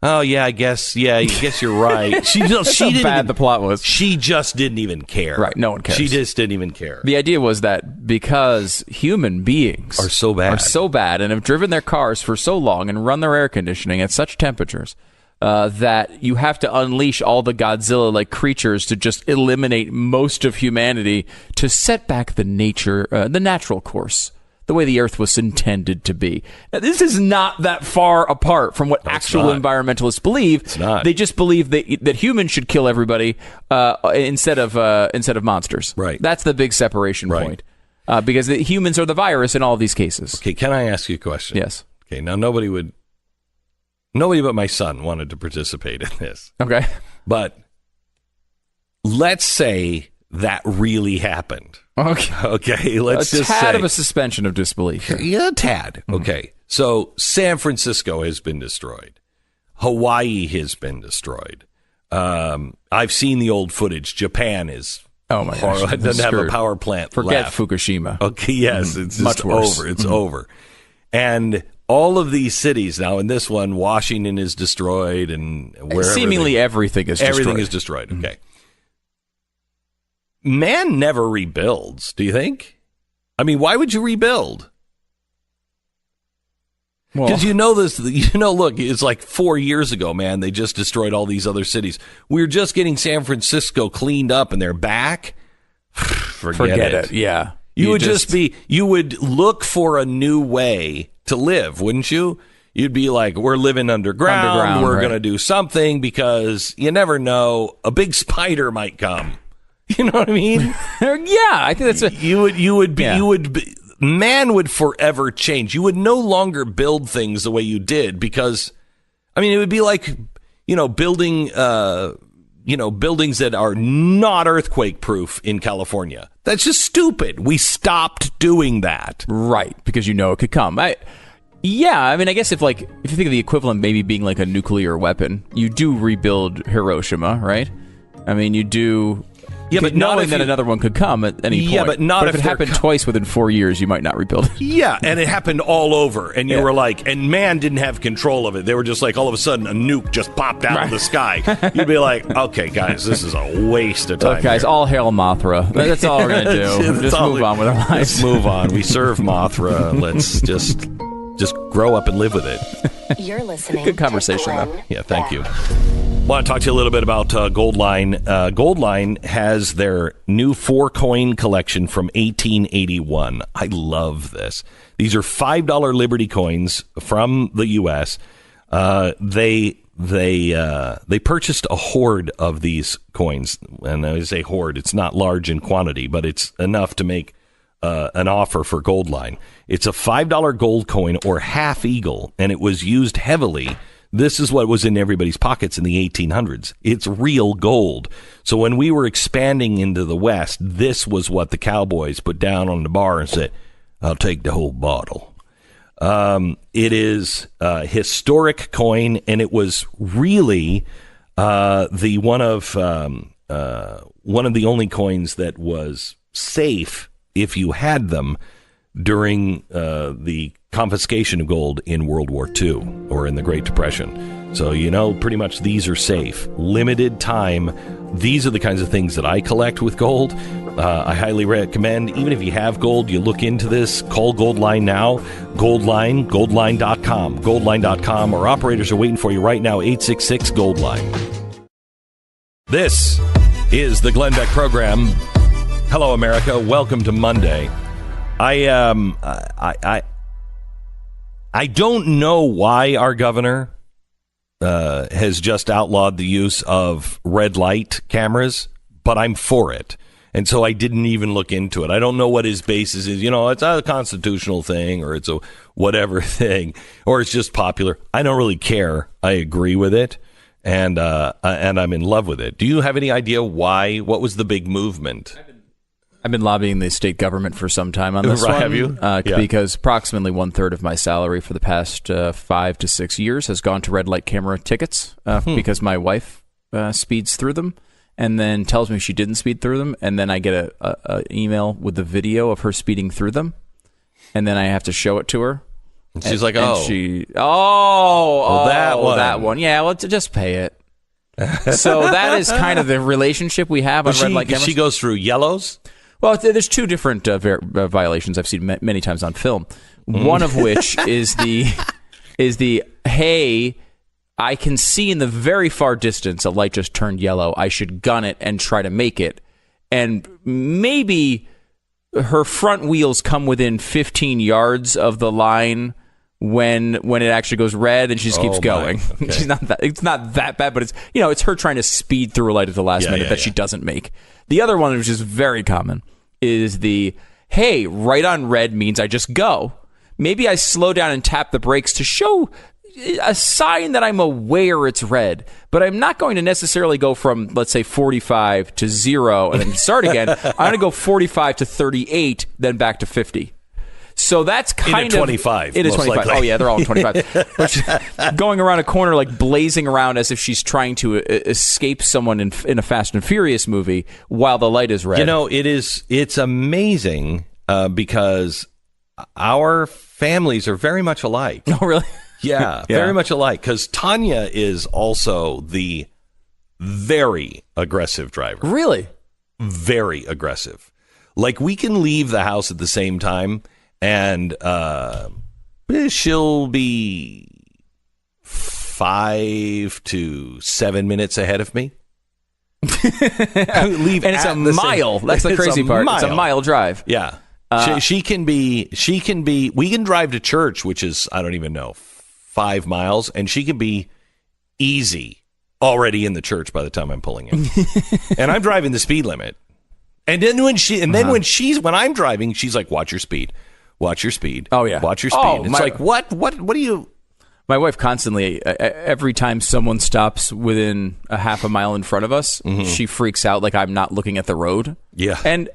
oh, yeah, I guess you're right. She didn't bad the plot was. She just didn't even care. Right, no one cares. She just didn't even care. The idea was that because human beings are so bad and have driven their cars for so long and run their air conditioning at such temperatures that you have to unleash all the Godzilla-like creatures to just eliminate most of humanity to set back the natural course. The way the Earth was intended to be. Now, this is not that far apart from what actual environmentalists believe. It's not. They just believe that humans should kill everybody instead of monsters. Right. That's the big separation point. Because the humans are the virus in all of these cases. Okay, can I ask you a question? Yes. Okay, now nobody but my son wanted to participate in this. Okay. But let's say that really happened. Okay. Let's just say a tad of a suspension of disbelief. Yeah, a tad. Mm-hmm. Okay. So San Francisco has been destroyed. Hawaii has been destroyed. I've seen the old footage. Japan is gosh, it doesn't have a power plant. Forget left. Fukushima. Okay. Yes, it's much just worse. over. It's over. And all of these cities now. In this one, Washington is destroyed, and seemingly everything is destroyed. Everything is destroyed. Okay. Man never rebuilds, do you think? I mean, why would you rebuild? Because look, it's like 4 years ago, man, they just destroyed all these other cities. We're just getting San Francisco cleaned up and they're back. Forget it. Yeah. You would look for a new way to live, wouldn't you? You'd be like, we're living underground we're going to do something because you never know. A big spider might come. You know what I mean? Yeah, I think that's man would forever change. You would no longer build things the way you did because, I mean, it would be like, building buildings that are not earthquake proof in California. That's just stupid. We stopped doing that. Right, because it could come. I guess if you think of the equivalent maybe being like a nuclear weapon, you do rebuild Hiroshima, right? I mean, you do. Yeah, but knowing that another one could come at any point. Yeah, but not if it happened twice within 4 years, you might not rebuild it. Yeah, and it happened all over, and you were like, and man didn't have control of it. They were just like, all of a sudden, a nuke just popped out of the sky. You'd be like, okay, guys, this is a waste of time. Look, guys, all hail Mothra. That's all we're going to do. Just move on with our lives. Let's move on. We serve Mothra. Let's just grow up and live with it. You're listening. Good conversation, though. Yeah, thank you. I want to talk to you a little bit about Goldline. Goldline has their new 4-coin collection from 1881. I love this. These are $5 Liberty coins from the U.S. They purchased a hoard of these coins, and I say hoard. It's not large in quantity, but it's enough to make an offer for Goldline. It's a $5 gold coin or half eagle, and it was used heavily. This is what was in everybody's pockets in the 1800s. It's real gold. So when we were expanding into the West, this was what the cowboys put down on the bar and said, I'll take the whole bottle. It is a historic coin, and it was really the one of the only coins that was safe if you had them during the confiscation of gold in World War II or in the Great Depression. So, pretty much these are safe. Limited time. These are the kinds of things that I collect with gold. I highly recommend, even if you have gold, you look into this. Call Goldline now. Goldline, goldline.com. Goldline.com. Our operators are waiting for you right now. 866-GOLDLINE. This is the Glenn Beck program. Hello, America. Welcome to Monday. I don't know why our governor has just outlawed the use of red light cameras, but I'm for it. And so I didn't even look into it. I don't know what his basis is. It's a constitutional thing or it's a whatever thing or it's just popular. I don't really care. I agree with it. And I'm in love with it. Do you have any idea why? What was the big movement? I've been lobbying the state government for some time on this one. Have you? Because approximately 1/3 of my salary for the past 5 to 6 years has gone to red light camera tickets because my wife speeds through them and then tells me she didn't speed through them, and then I get a email with the video of her speeding through them, and then I have to show it to her. And she's like, that one. Yeah, well, just pay it. So that is kind of the relationship we have on red light cameras. She goes through yellows? Well, there's two different violations I've seen many times on film. One of which is the hey, I can see in the very far distance a light just turned yellow. I should gun it and try to make it. And maybe her front wheels come within 15 yards of the line when it actually goes red, and she just keeps going. Okay. It's not that bad, but it's her trying to speed through a light at the last minute that she doesn't make. The other one, which is very common, is the, hey, right on red means I just go. Maybe I slow down and tap the brakes to show a sign that I'm aware it's red, but I'm not going to necessarily go from, let's say, 45 to 0 and then start again. I'm going to go 45 to 38, then back to 50. So that's kind of 25. It is 25. Likely. Oh yeah, they're all in 25. Going around a corner, like blazing around as if she's trying to escape someone in a Fast and Furious movie while the light is red. It's amazing because our families are very much alike. Oh really? Yeah, very much alike. Because Tanya is also the very aggressive driver. Really? Very aggressive. Like we can leave the house at the same time. And she'll be 5 to 7 minutes ahead of me. And it's a mile. That's the crazy part. It's a mile drive. Yeah. She can be, we can drive to church, which is, I don't even know, 5 miles. And she can be easy already in the church by the time I'm pulling in. And I'm driving the speed limit. And then when I'm driving, she's like, watch your speed. Watch your speed. Oh, yeah. Watch your speed. It's like, what do you... My wife constantly, every time someone stops within a half a mile in front of us, she freaks out like I'm not looking at the road. Yeah. And,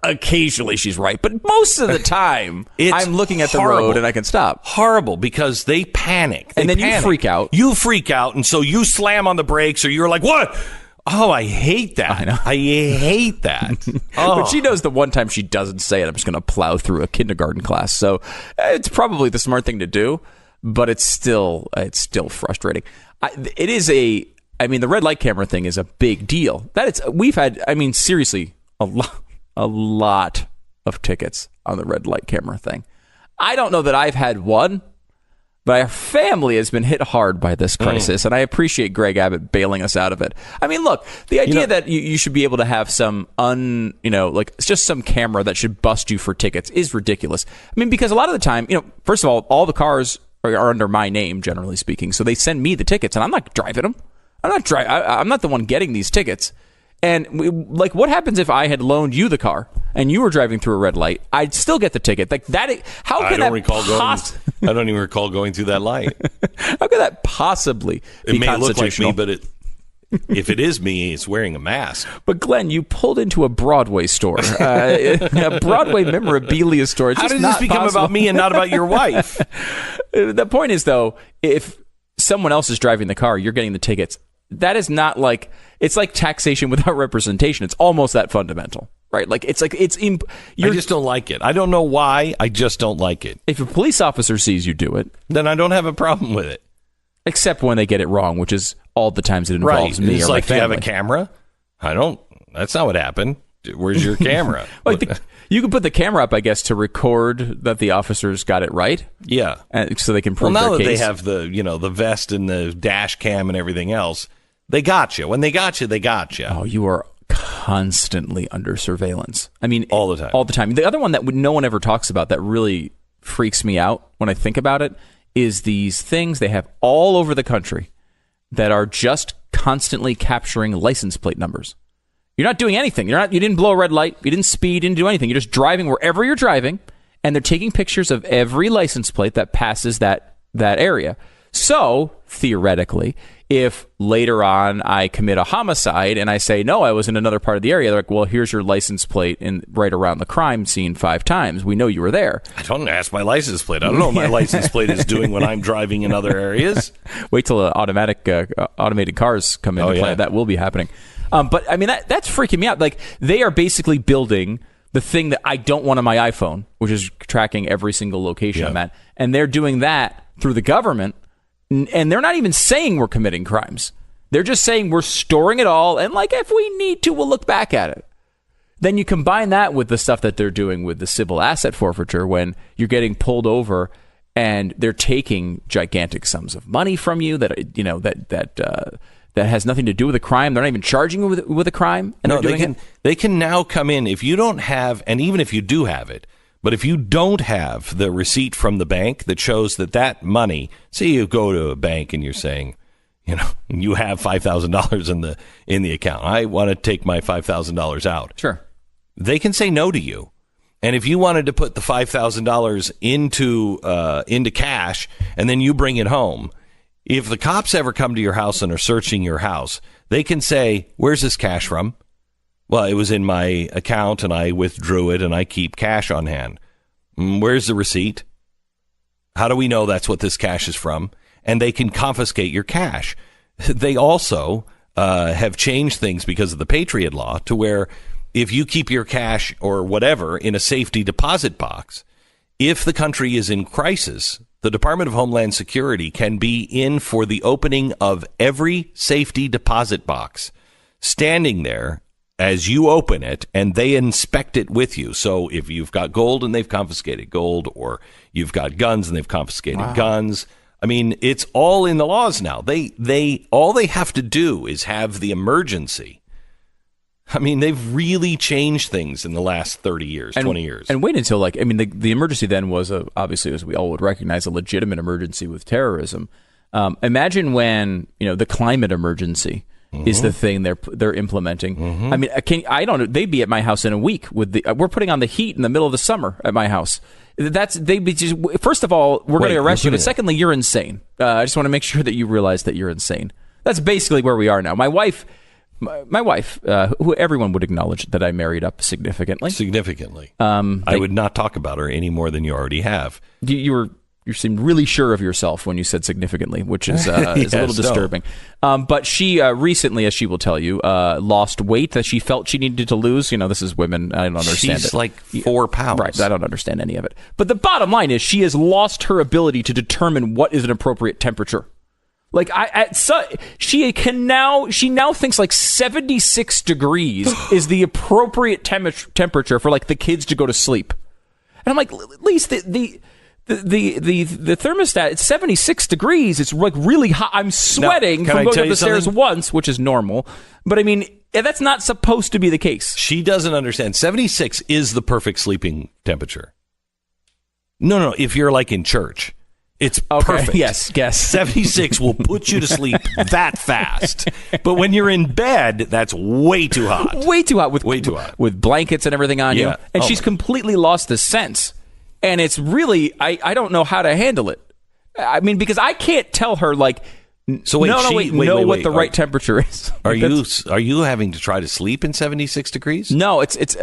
occasionally she's right, but most of the time I'm looking at the road and I can stop. Horrible, because they panic. And then you freak out. You freak out, and so you slam on the brakes, or you're like, what? Oh, I hate that. I know. I hate that. But she knows the one time she doesn't say it, I'm just going to plow through a kindergarten class. So it's probably the smart thing to do, but it's still frustrating. The red light camera thing is a big deal. We've had, seriously, a lot of tickets on the red light camera thing. I don't know that I've had one, but our family has been hit hard by this crisis, and I appreciate Greg Abbott bailing us out of it. Look, the idea that you should be able to have some just some camera that should bust you for tickets is ridiculous. Because a lot of the time, first of all the cars are under my name, generally speaking, so they send me the tickets, and I'm not driving them. I'm not the one getting these tickets. And what happens if I had loaned you the car and you were driving through a red light? I'd still get the ticket. Like that. How could I don't even recall going through that light. How could that possibly be may constitutional? look like me, but if it is me, it's wearing a mask. But Glenn, you pulled into a Broadway store, a Broadway memorabilia store. How did this become about me and not about your wife? The point is, though, if someone else is driving the car, you're getting the tickets. That is not it's like taxation without representation. It's almost that fundamental, right? I just don't like it. I don't know why. I just don't like it. If a police officer sees you do it, then I don't have a problem with it. Except when they get it wrong, which is all the times it involves me or my family. Do you have a camera? I don't. That's not what happened. Where's your camera? You can put the camera up, I guess, to record that the officers got it right. Yeah, so they can prove their case. Well, now that they have the vest and the dash cam and everything else, they got you. When they got you, they got you. Oh, you are constantly under surveillance. All the time. All the time. The other one that no one ever talks about that really freaks me out when I think about it is these things they have all over the country that are just constantly capturing license plate numbers. You're not doing anything. You didn't blow a red light. You didn't speed. You didn't do anything. You're just driving wherever you're driving, and they're taking pictures of every license plate that passes that area. So, theoretically, if later on I commit a homicide and I say, no, I was in another part of the area, they're like, well, here's your license plate right around the crime scene 5 times. We know you were there. I don't ask my license plate. I don't know what my license plate is doing when I'm driving in other areas. Wait till automated cars come into play. That will be happening. But that's freaking me out. Like, they are basically building the thing that I don't want on my iPhone, which is tracking every single location I'm at. And they're doing that through the government. And they're not even saying we're committing crimes. They're just saying we're storing it all. And if we need to, we'll look back at it. Then you combine that with the stuff that they're doing with the civil asset forfeiture when you're getting pulled over and they're taking gigantic sums of money from you that has nothing to do with a crime. They're not even charging you with a crime. And they can now come in if you don't have, and even if you do have it, but if you don't have the receipt from the bank that shows that money, say you go to a bank and you're saying, you have $5,000 in the account. I want to take my $5,000 out. Sure. They can say no to you. And if you wanted to put the $5,000 into cash and then you bring it home, if the cops ever come to your house and are searching your house, they can say, where's this cash from? Well, it was in my account and I withdrew it and I keep cash on hand. Where's the receipt? How do we know that's what this cash is from? And they can confiscate your cash. They also have changed things because of the Patriot Law to where if you keep your cash or whatever in a safety deposit box, if the country is in crisis, the Department of Homeland Security can be in for the opening of every safety deposit box, standing there as you open it, and they inspect it with you. So if you've got gold and they've confiscated gold, or you've got guns and they've confiscated guns, it's all in the laws now. All they have to do is have the emergency. They've really changed things in the last 30 years, 20 years. And wait until, the emergency then was, obviously, as we all would recognize, a legitimate emergency with terrorism. Imagine when, the climate emergency is the thing they're implementing. I mean, I don't know. They'd be at my house in a week we're putting on the heat in the middle of the summer at my house. They'd be just, first of all, we're going to arrest you, but secondly, you're insane. I just want to make sure that you realize that you're insane. That's basically where we are now. My wife, who everyone would acknowledge that I married up significantly. I would not talk about her any more than you already have. You seemed really sure of yourself when you said significantly, which is is a little disturbing. But she recently, as she will tell you, lost weight that she felt she needed to lose. You know, this is women. I don't understand it. She's like 4 pounds. Right. I don't understand any of it. But the bottom line is she has lost her ability to determine what is an appropriate temperature. Like she now thinks like 76 degrees is the appropriate temperature for like the kids to go to sleep. And I'm like, at least the thermostat, it's 76 degrees. It's like really hot. I'm sweating from going up the stairs once, which is normal. But I mean, that's not supposed to be the case. She doesn't understand. 76 is the perfect sleeping temperature. No. If you're like in church, it's perfect. Yes. 76 will put you to sleep that fast. But when you're in bed, that's way too hot. Way too hot. With blankets and everything on you. And she's completely lost the sense. And it's really, I don't know how to handle it. I mean, because I can't tell her, like, so wait, what the right temperature is. Are you having to try to sleep in 76 degrees? No, it's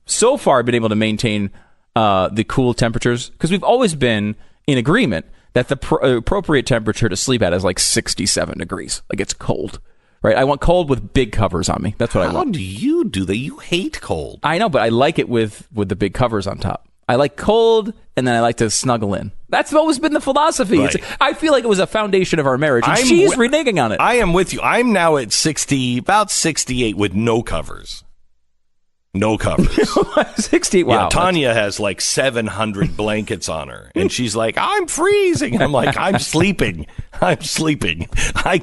so far been able to maintain the cool temperatures because we've always been in agreement that the appropriate temperature to sleep at is like 67 degrees. Like it's cold. Right, I want cold with big covers on me. That's what I want. How do you do that? You hate cold. I know, but I like it with the big covers on top. I like cold, and then I like to snuggle in. That's always been the philosophy. Right. I feel like it was a foundation of our marriage, and she's reneging on it. I am with you. I'm now at about 68 with no covers. No covers. 60. Wow. Yeah, Tanya has like 700 blankets on her, and she's like, I'm freezing. I'm like, I'm sleeping. I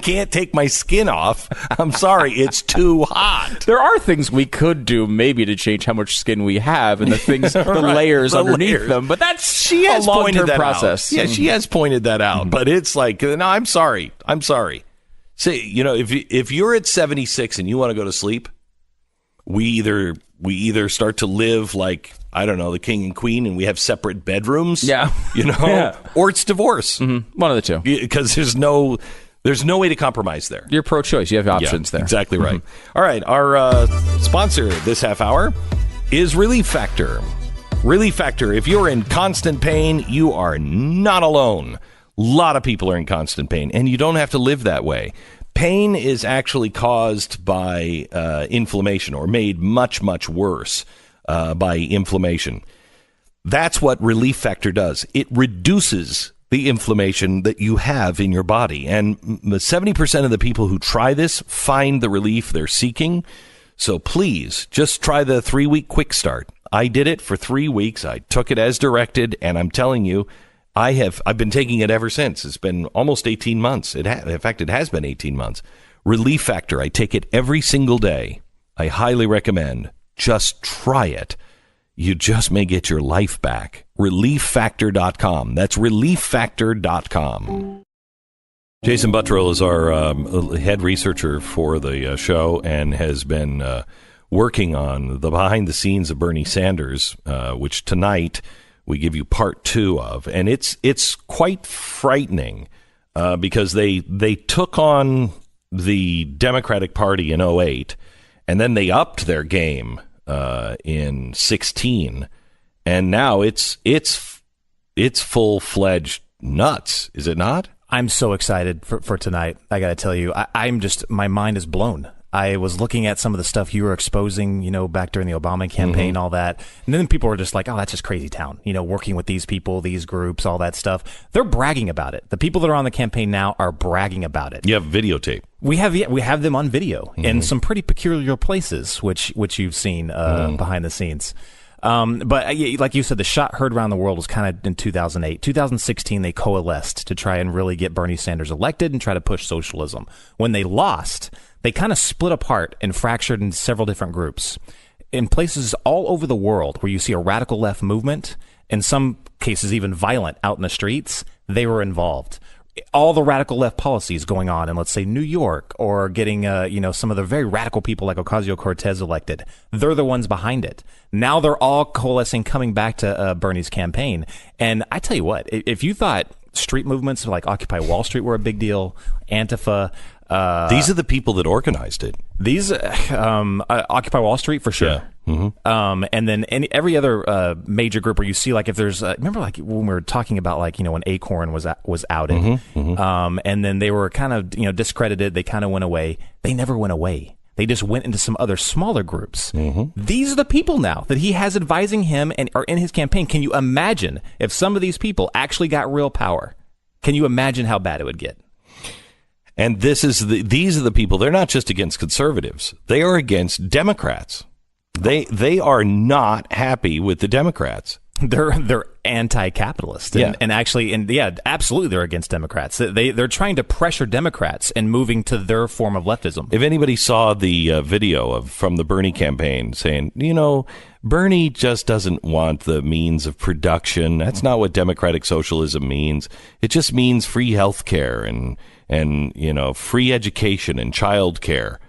can't take my skin off. I'm sorry. It's too hot. There are things we could do maybe to change how much skin we have and the things, the layers underneath them. But that's a long-term process. Yeah, she has pointed that out. But it's like, no, I'm sorry. Say, if you're at 76 and you want to go to sleep, we either start to live like, I don't know, the king and queen, and we have separate bedrooms. Yeah. Or it's divorce. Mm-hmm. One of the two. Because there's no way to compromise there. You're pro-choice. You have options there. Exactly right. All right. Our sponsor this half hour is Relief Factor. Relief Factor. If you're in constant pain, you are not alone. A lot of people are in constant pain, and you don't have to live that way. Pain is actually caused by inflammation, or made much, much worse by inflammation. That's what Relief Factor does. It reduces the inflammation that you have in your body. And 70% of the people who try this find the relief they're seeking. So please, just try the 3-week quick start. I did it for 3 weeks. I took it as directed, and I'm telling you, I've been taking it ever since. It's been almost 18 months. In fact, it has been 18 months. Relief Factor. I take it every single day. I highly recommend. Just try it. You just may get your life back. ReliefFactor.com. That's ReliefFactor.com. Jason Buttrill is our head researcher for the show and has been working on the behind the scenes of Bernie Sanders, which tonight we give you part 2 of, and it's quite frightening because they took on the Democratic Party in 2008, and then they upped their game in 2016, and now it's full-fledged nuts, is it not? I'm so excited for tonight. I got to tell you, I'm just, my mind is blown. I was looking at some of the stuff you were exposing, back during the Obama campaign, all that. And then people were just like, oh, that's just crazy town. Working with these people, these groups, all that stuff. They're bragging about it. The people that are on the campaign now are bragging about it. You have videotape. We have them on video in some pretty peculiar places, which you've seen behind the scenes. But like you said, the shot heard around the world was kind of in 2008. 2016, they coalesced to try and really get Bernie Sanders elected and try to push socialism. When they lost, they kind of split apart and fractured into several different groups. In places all over the world where you see a radical left movement, in some cases even violent out in the streets, they were involved. all the radical left policies going on in, let's say, New York, or getting, some of the very radical people like Ocasio-Cortez elected, they're the ones behind it. Now they're all coalescing, coming back to Bernie's campaign. And I tell you what, if you thought street movements like Occupy Wall Street were a big deal, Antifa... these are the people that organized it. These Occupy Wall Street for sure. Yeah. Mm-hmm. And then every other major group where you see, like, if there's remember, like, when we were talking about, like, when Acorn was outed, and then they were kind of discredited. They kind of went away. They never went away. They just went into some other smaller groups. These are the people now that he has advising him and are in his campaign. Can you imagine if some of these people actually got real power? Can you imagine how bad it would get? And these are the people. They're not just against conservatives. They are against Democrats. They are not happy with the Democrats. They're anti-capitalist, and absolutely, they're against Democrats. They're trying to pressure Democrats and moving to their form of leftism. If anybody saw the video from the Bernie campaign saying, Bernie just doesn't want the means of production. That's not what democratic socialism means. It just means free health care and free education and child care.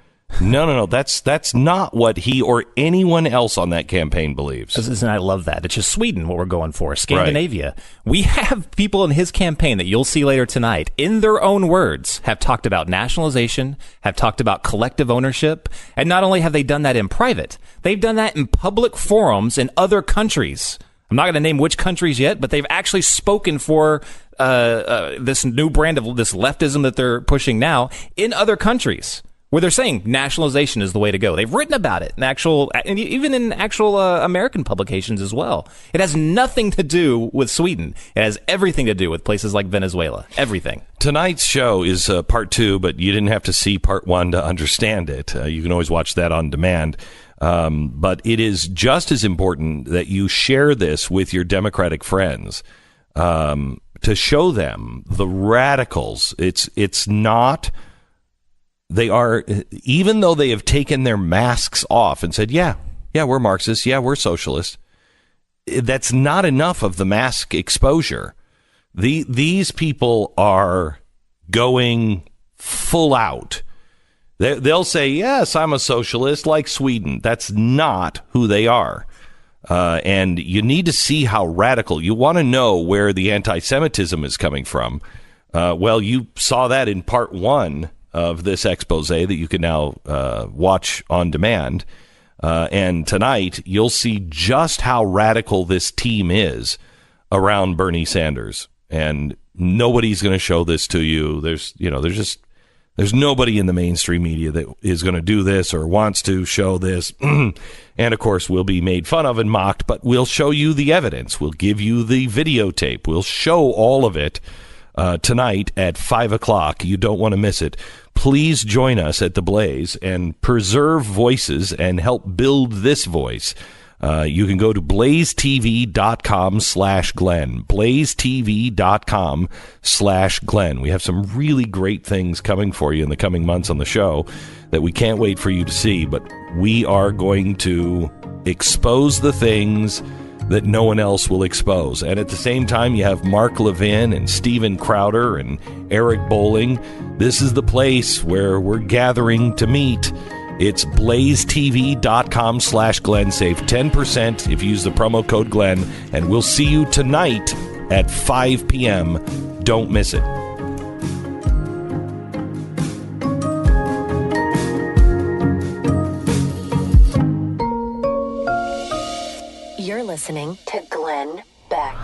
No. That's not what he or anyone else on that campaign believes. And I love that. It's just Sweden, what we're going for. Scandinavia. Right. We have people in his campaign that you'll see later tonight, in their own words, have talked about nationalization, have talked about collective ownership. And not only have they done that in private, they've done that in public forums in other countries. I'm not going to name which countries yet, but they've actually spoken for this new brand of this leftism that they're pushing now in other countries, where they're saying nationalization is the way to go. They've written about it and even in actual American publications as well. It has nothing to do with Sweden. It has everything to do with places like Venezuela. Everything. Tonight's show is part 2, but you didn't have to see part 1 to understand it. You can always watch that on demand. But it is just as important that you share this with your Democratic friends to show them the radicals. It's not. They are, even though they have taken their masks off and said, yeah, we're Marxists, yeah, we're socialists. That's not enough of the mask exposure. These people are going full out. They'll say, yes, I'm a socialist like Sweden. That's not who they are. And you need to see how radical. You want to know where the anti-Semitism is coming from. Well, you saw that in part 1 of this expose that you can now watch on demand. And tonight, you'll see just how radical this team is around Bernie Sanders. And nobody's going to show this to you. There's nobody in the mainstream media that is going to do this or wants to show this. And, of course, we'll be made fun of and mocked, but we'll show you the evidence. We'll give you the videotape. We'll show all of it tonight at 5 o'clock. You don't want to miss it. Please join us at The Blaze and preserve voices and help build this voice. You can go to blazetv.com/Glenn. blazetv.com/Glenn. We have some really great things coming for you in the coming months on the show that we can't wait for you to see, but we are going to expose the things that no one else will expose. And at the same time, you have Mark Levin and Steven Crowder and Eric Bowling. This is the place where we're gathering to meet. It's blazetv.com/Glenn. Save 10% if you use the promo code Glenn. And we'll see you tonight at 5 p.m. Don't miss it. You're listening to Glenn Beck.